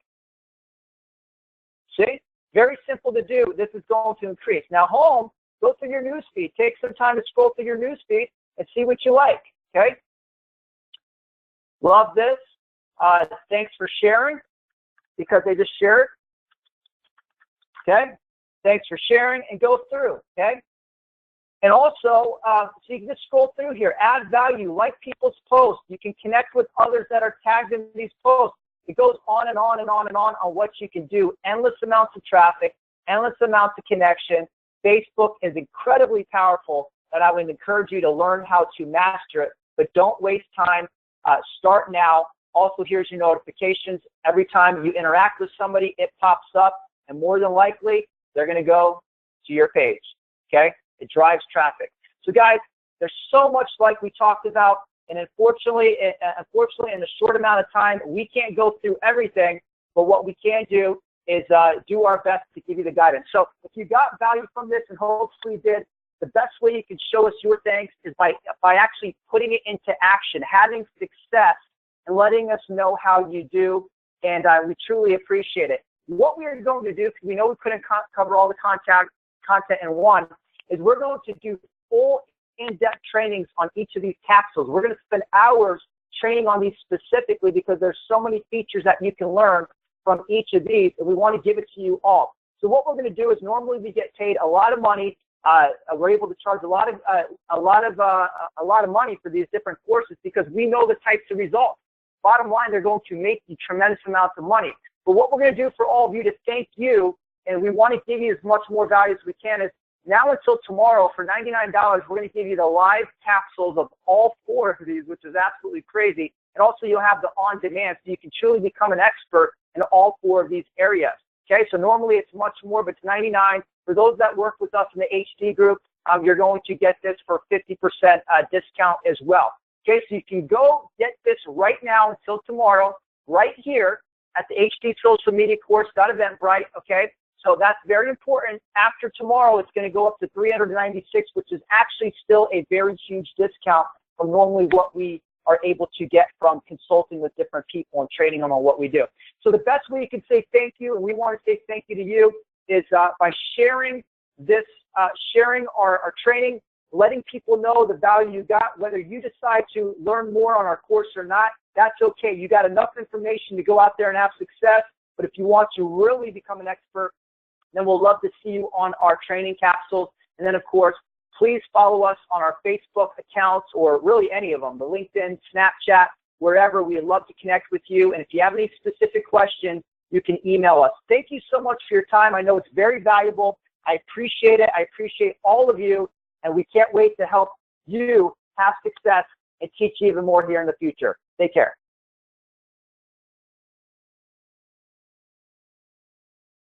See? Very simple to do. This is going to increase. Now, home, go through your news feed. Take some time to scroll through your news feed and see what you like, okay? Love this. Thanks for sharing because they just shared. Okay? Thanks for sharing and go through, okay? And also, so you can just scroll through here. Add value. Like people's posts. You can connect with others that are tagged in these posts. It goes on and on and on and on what you can do. Endless amounts of traffic, endless amounts of connection. Facebook is incredibly powerful, and I would encourage you to learn how to master it. But don't waste time. Start now. Also, here's your notifications. Every time you interact with somebody, it pops up, and more than likely, they're going to go to your page, okay? It drives traffic. So, guys, there's so much like we talked about, and unfortunately, in a short amount of time, we can't go through everything, but what we can do is do our best to give you the guidance. So if you got value from this, and hopefully you did, the best way you can show us your thanks is by actually putting it into action, having success, and letting us know how you do, and we truly appreciate it. What we are going to do, because we know we couldn't cover all the content in one, is we're going to do full in-depth trainings on each of these capsules. We're going to spend hours training on these specifically because there's so many features that you can learn from each of these, and we want to give it to you all. So what we're going to do is normally we get paid a lot of money. We're able to charge a lot of money for these different courses because we know the types of results. Bottom line, they're going to make you tremendous amounts of money. But what we're going to do for all of you to thank you, and we want to give you as much more value as we can, is now until tomorrow for $99, we're going to give you the live capsules of all 4 of these, which is absolutely crazy. And also you'll have the on-demand, so you can truly become an expert in all 4 of these areas. Okay, so normally it's much more, but it's $99. For those that work with us in the HD group, you're going to get this for 50% discount as well. Okay, so you can go get this right now until tomorrow, right here at the HD Social Media Course.eventbrite. Okay, so that's very important. After tomorrow, it's going to go up to $396, which is actually still a very huge discount from normally what we are able to get from consulting with different people and training them on what we do. So the best way you can say thank you, and we want to say thank you to you, is by sharing this, sharing our training, letting people know the value you got. Whether you decide to learn more on our course or not, that's okay. You got enough information to go out there and have success. But if you want to really become an expert, then we'll love to see you on our training capsules. And then, of course, please follow us on our Facebook accounts, or really any of them, the LinkedIn, Snapchat, wherever. We'd love to connect with you. And if you have any specific questions, you can email us. Thank you so much for your time. I know it's very valuable. I appreciate it. I appreciate all of you. And we can't wait to help you have success and teach you even more here in the future. Take care.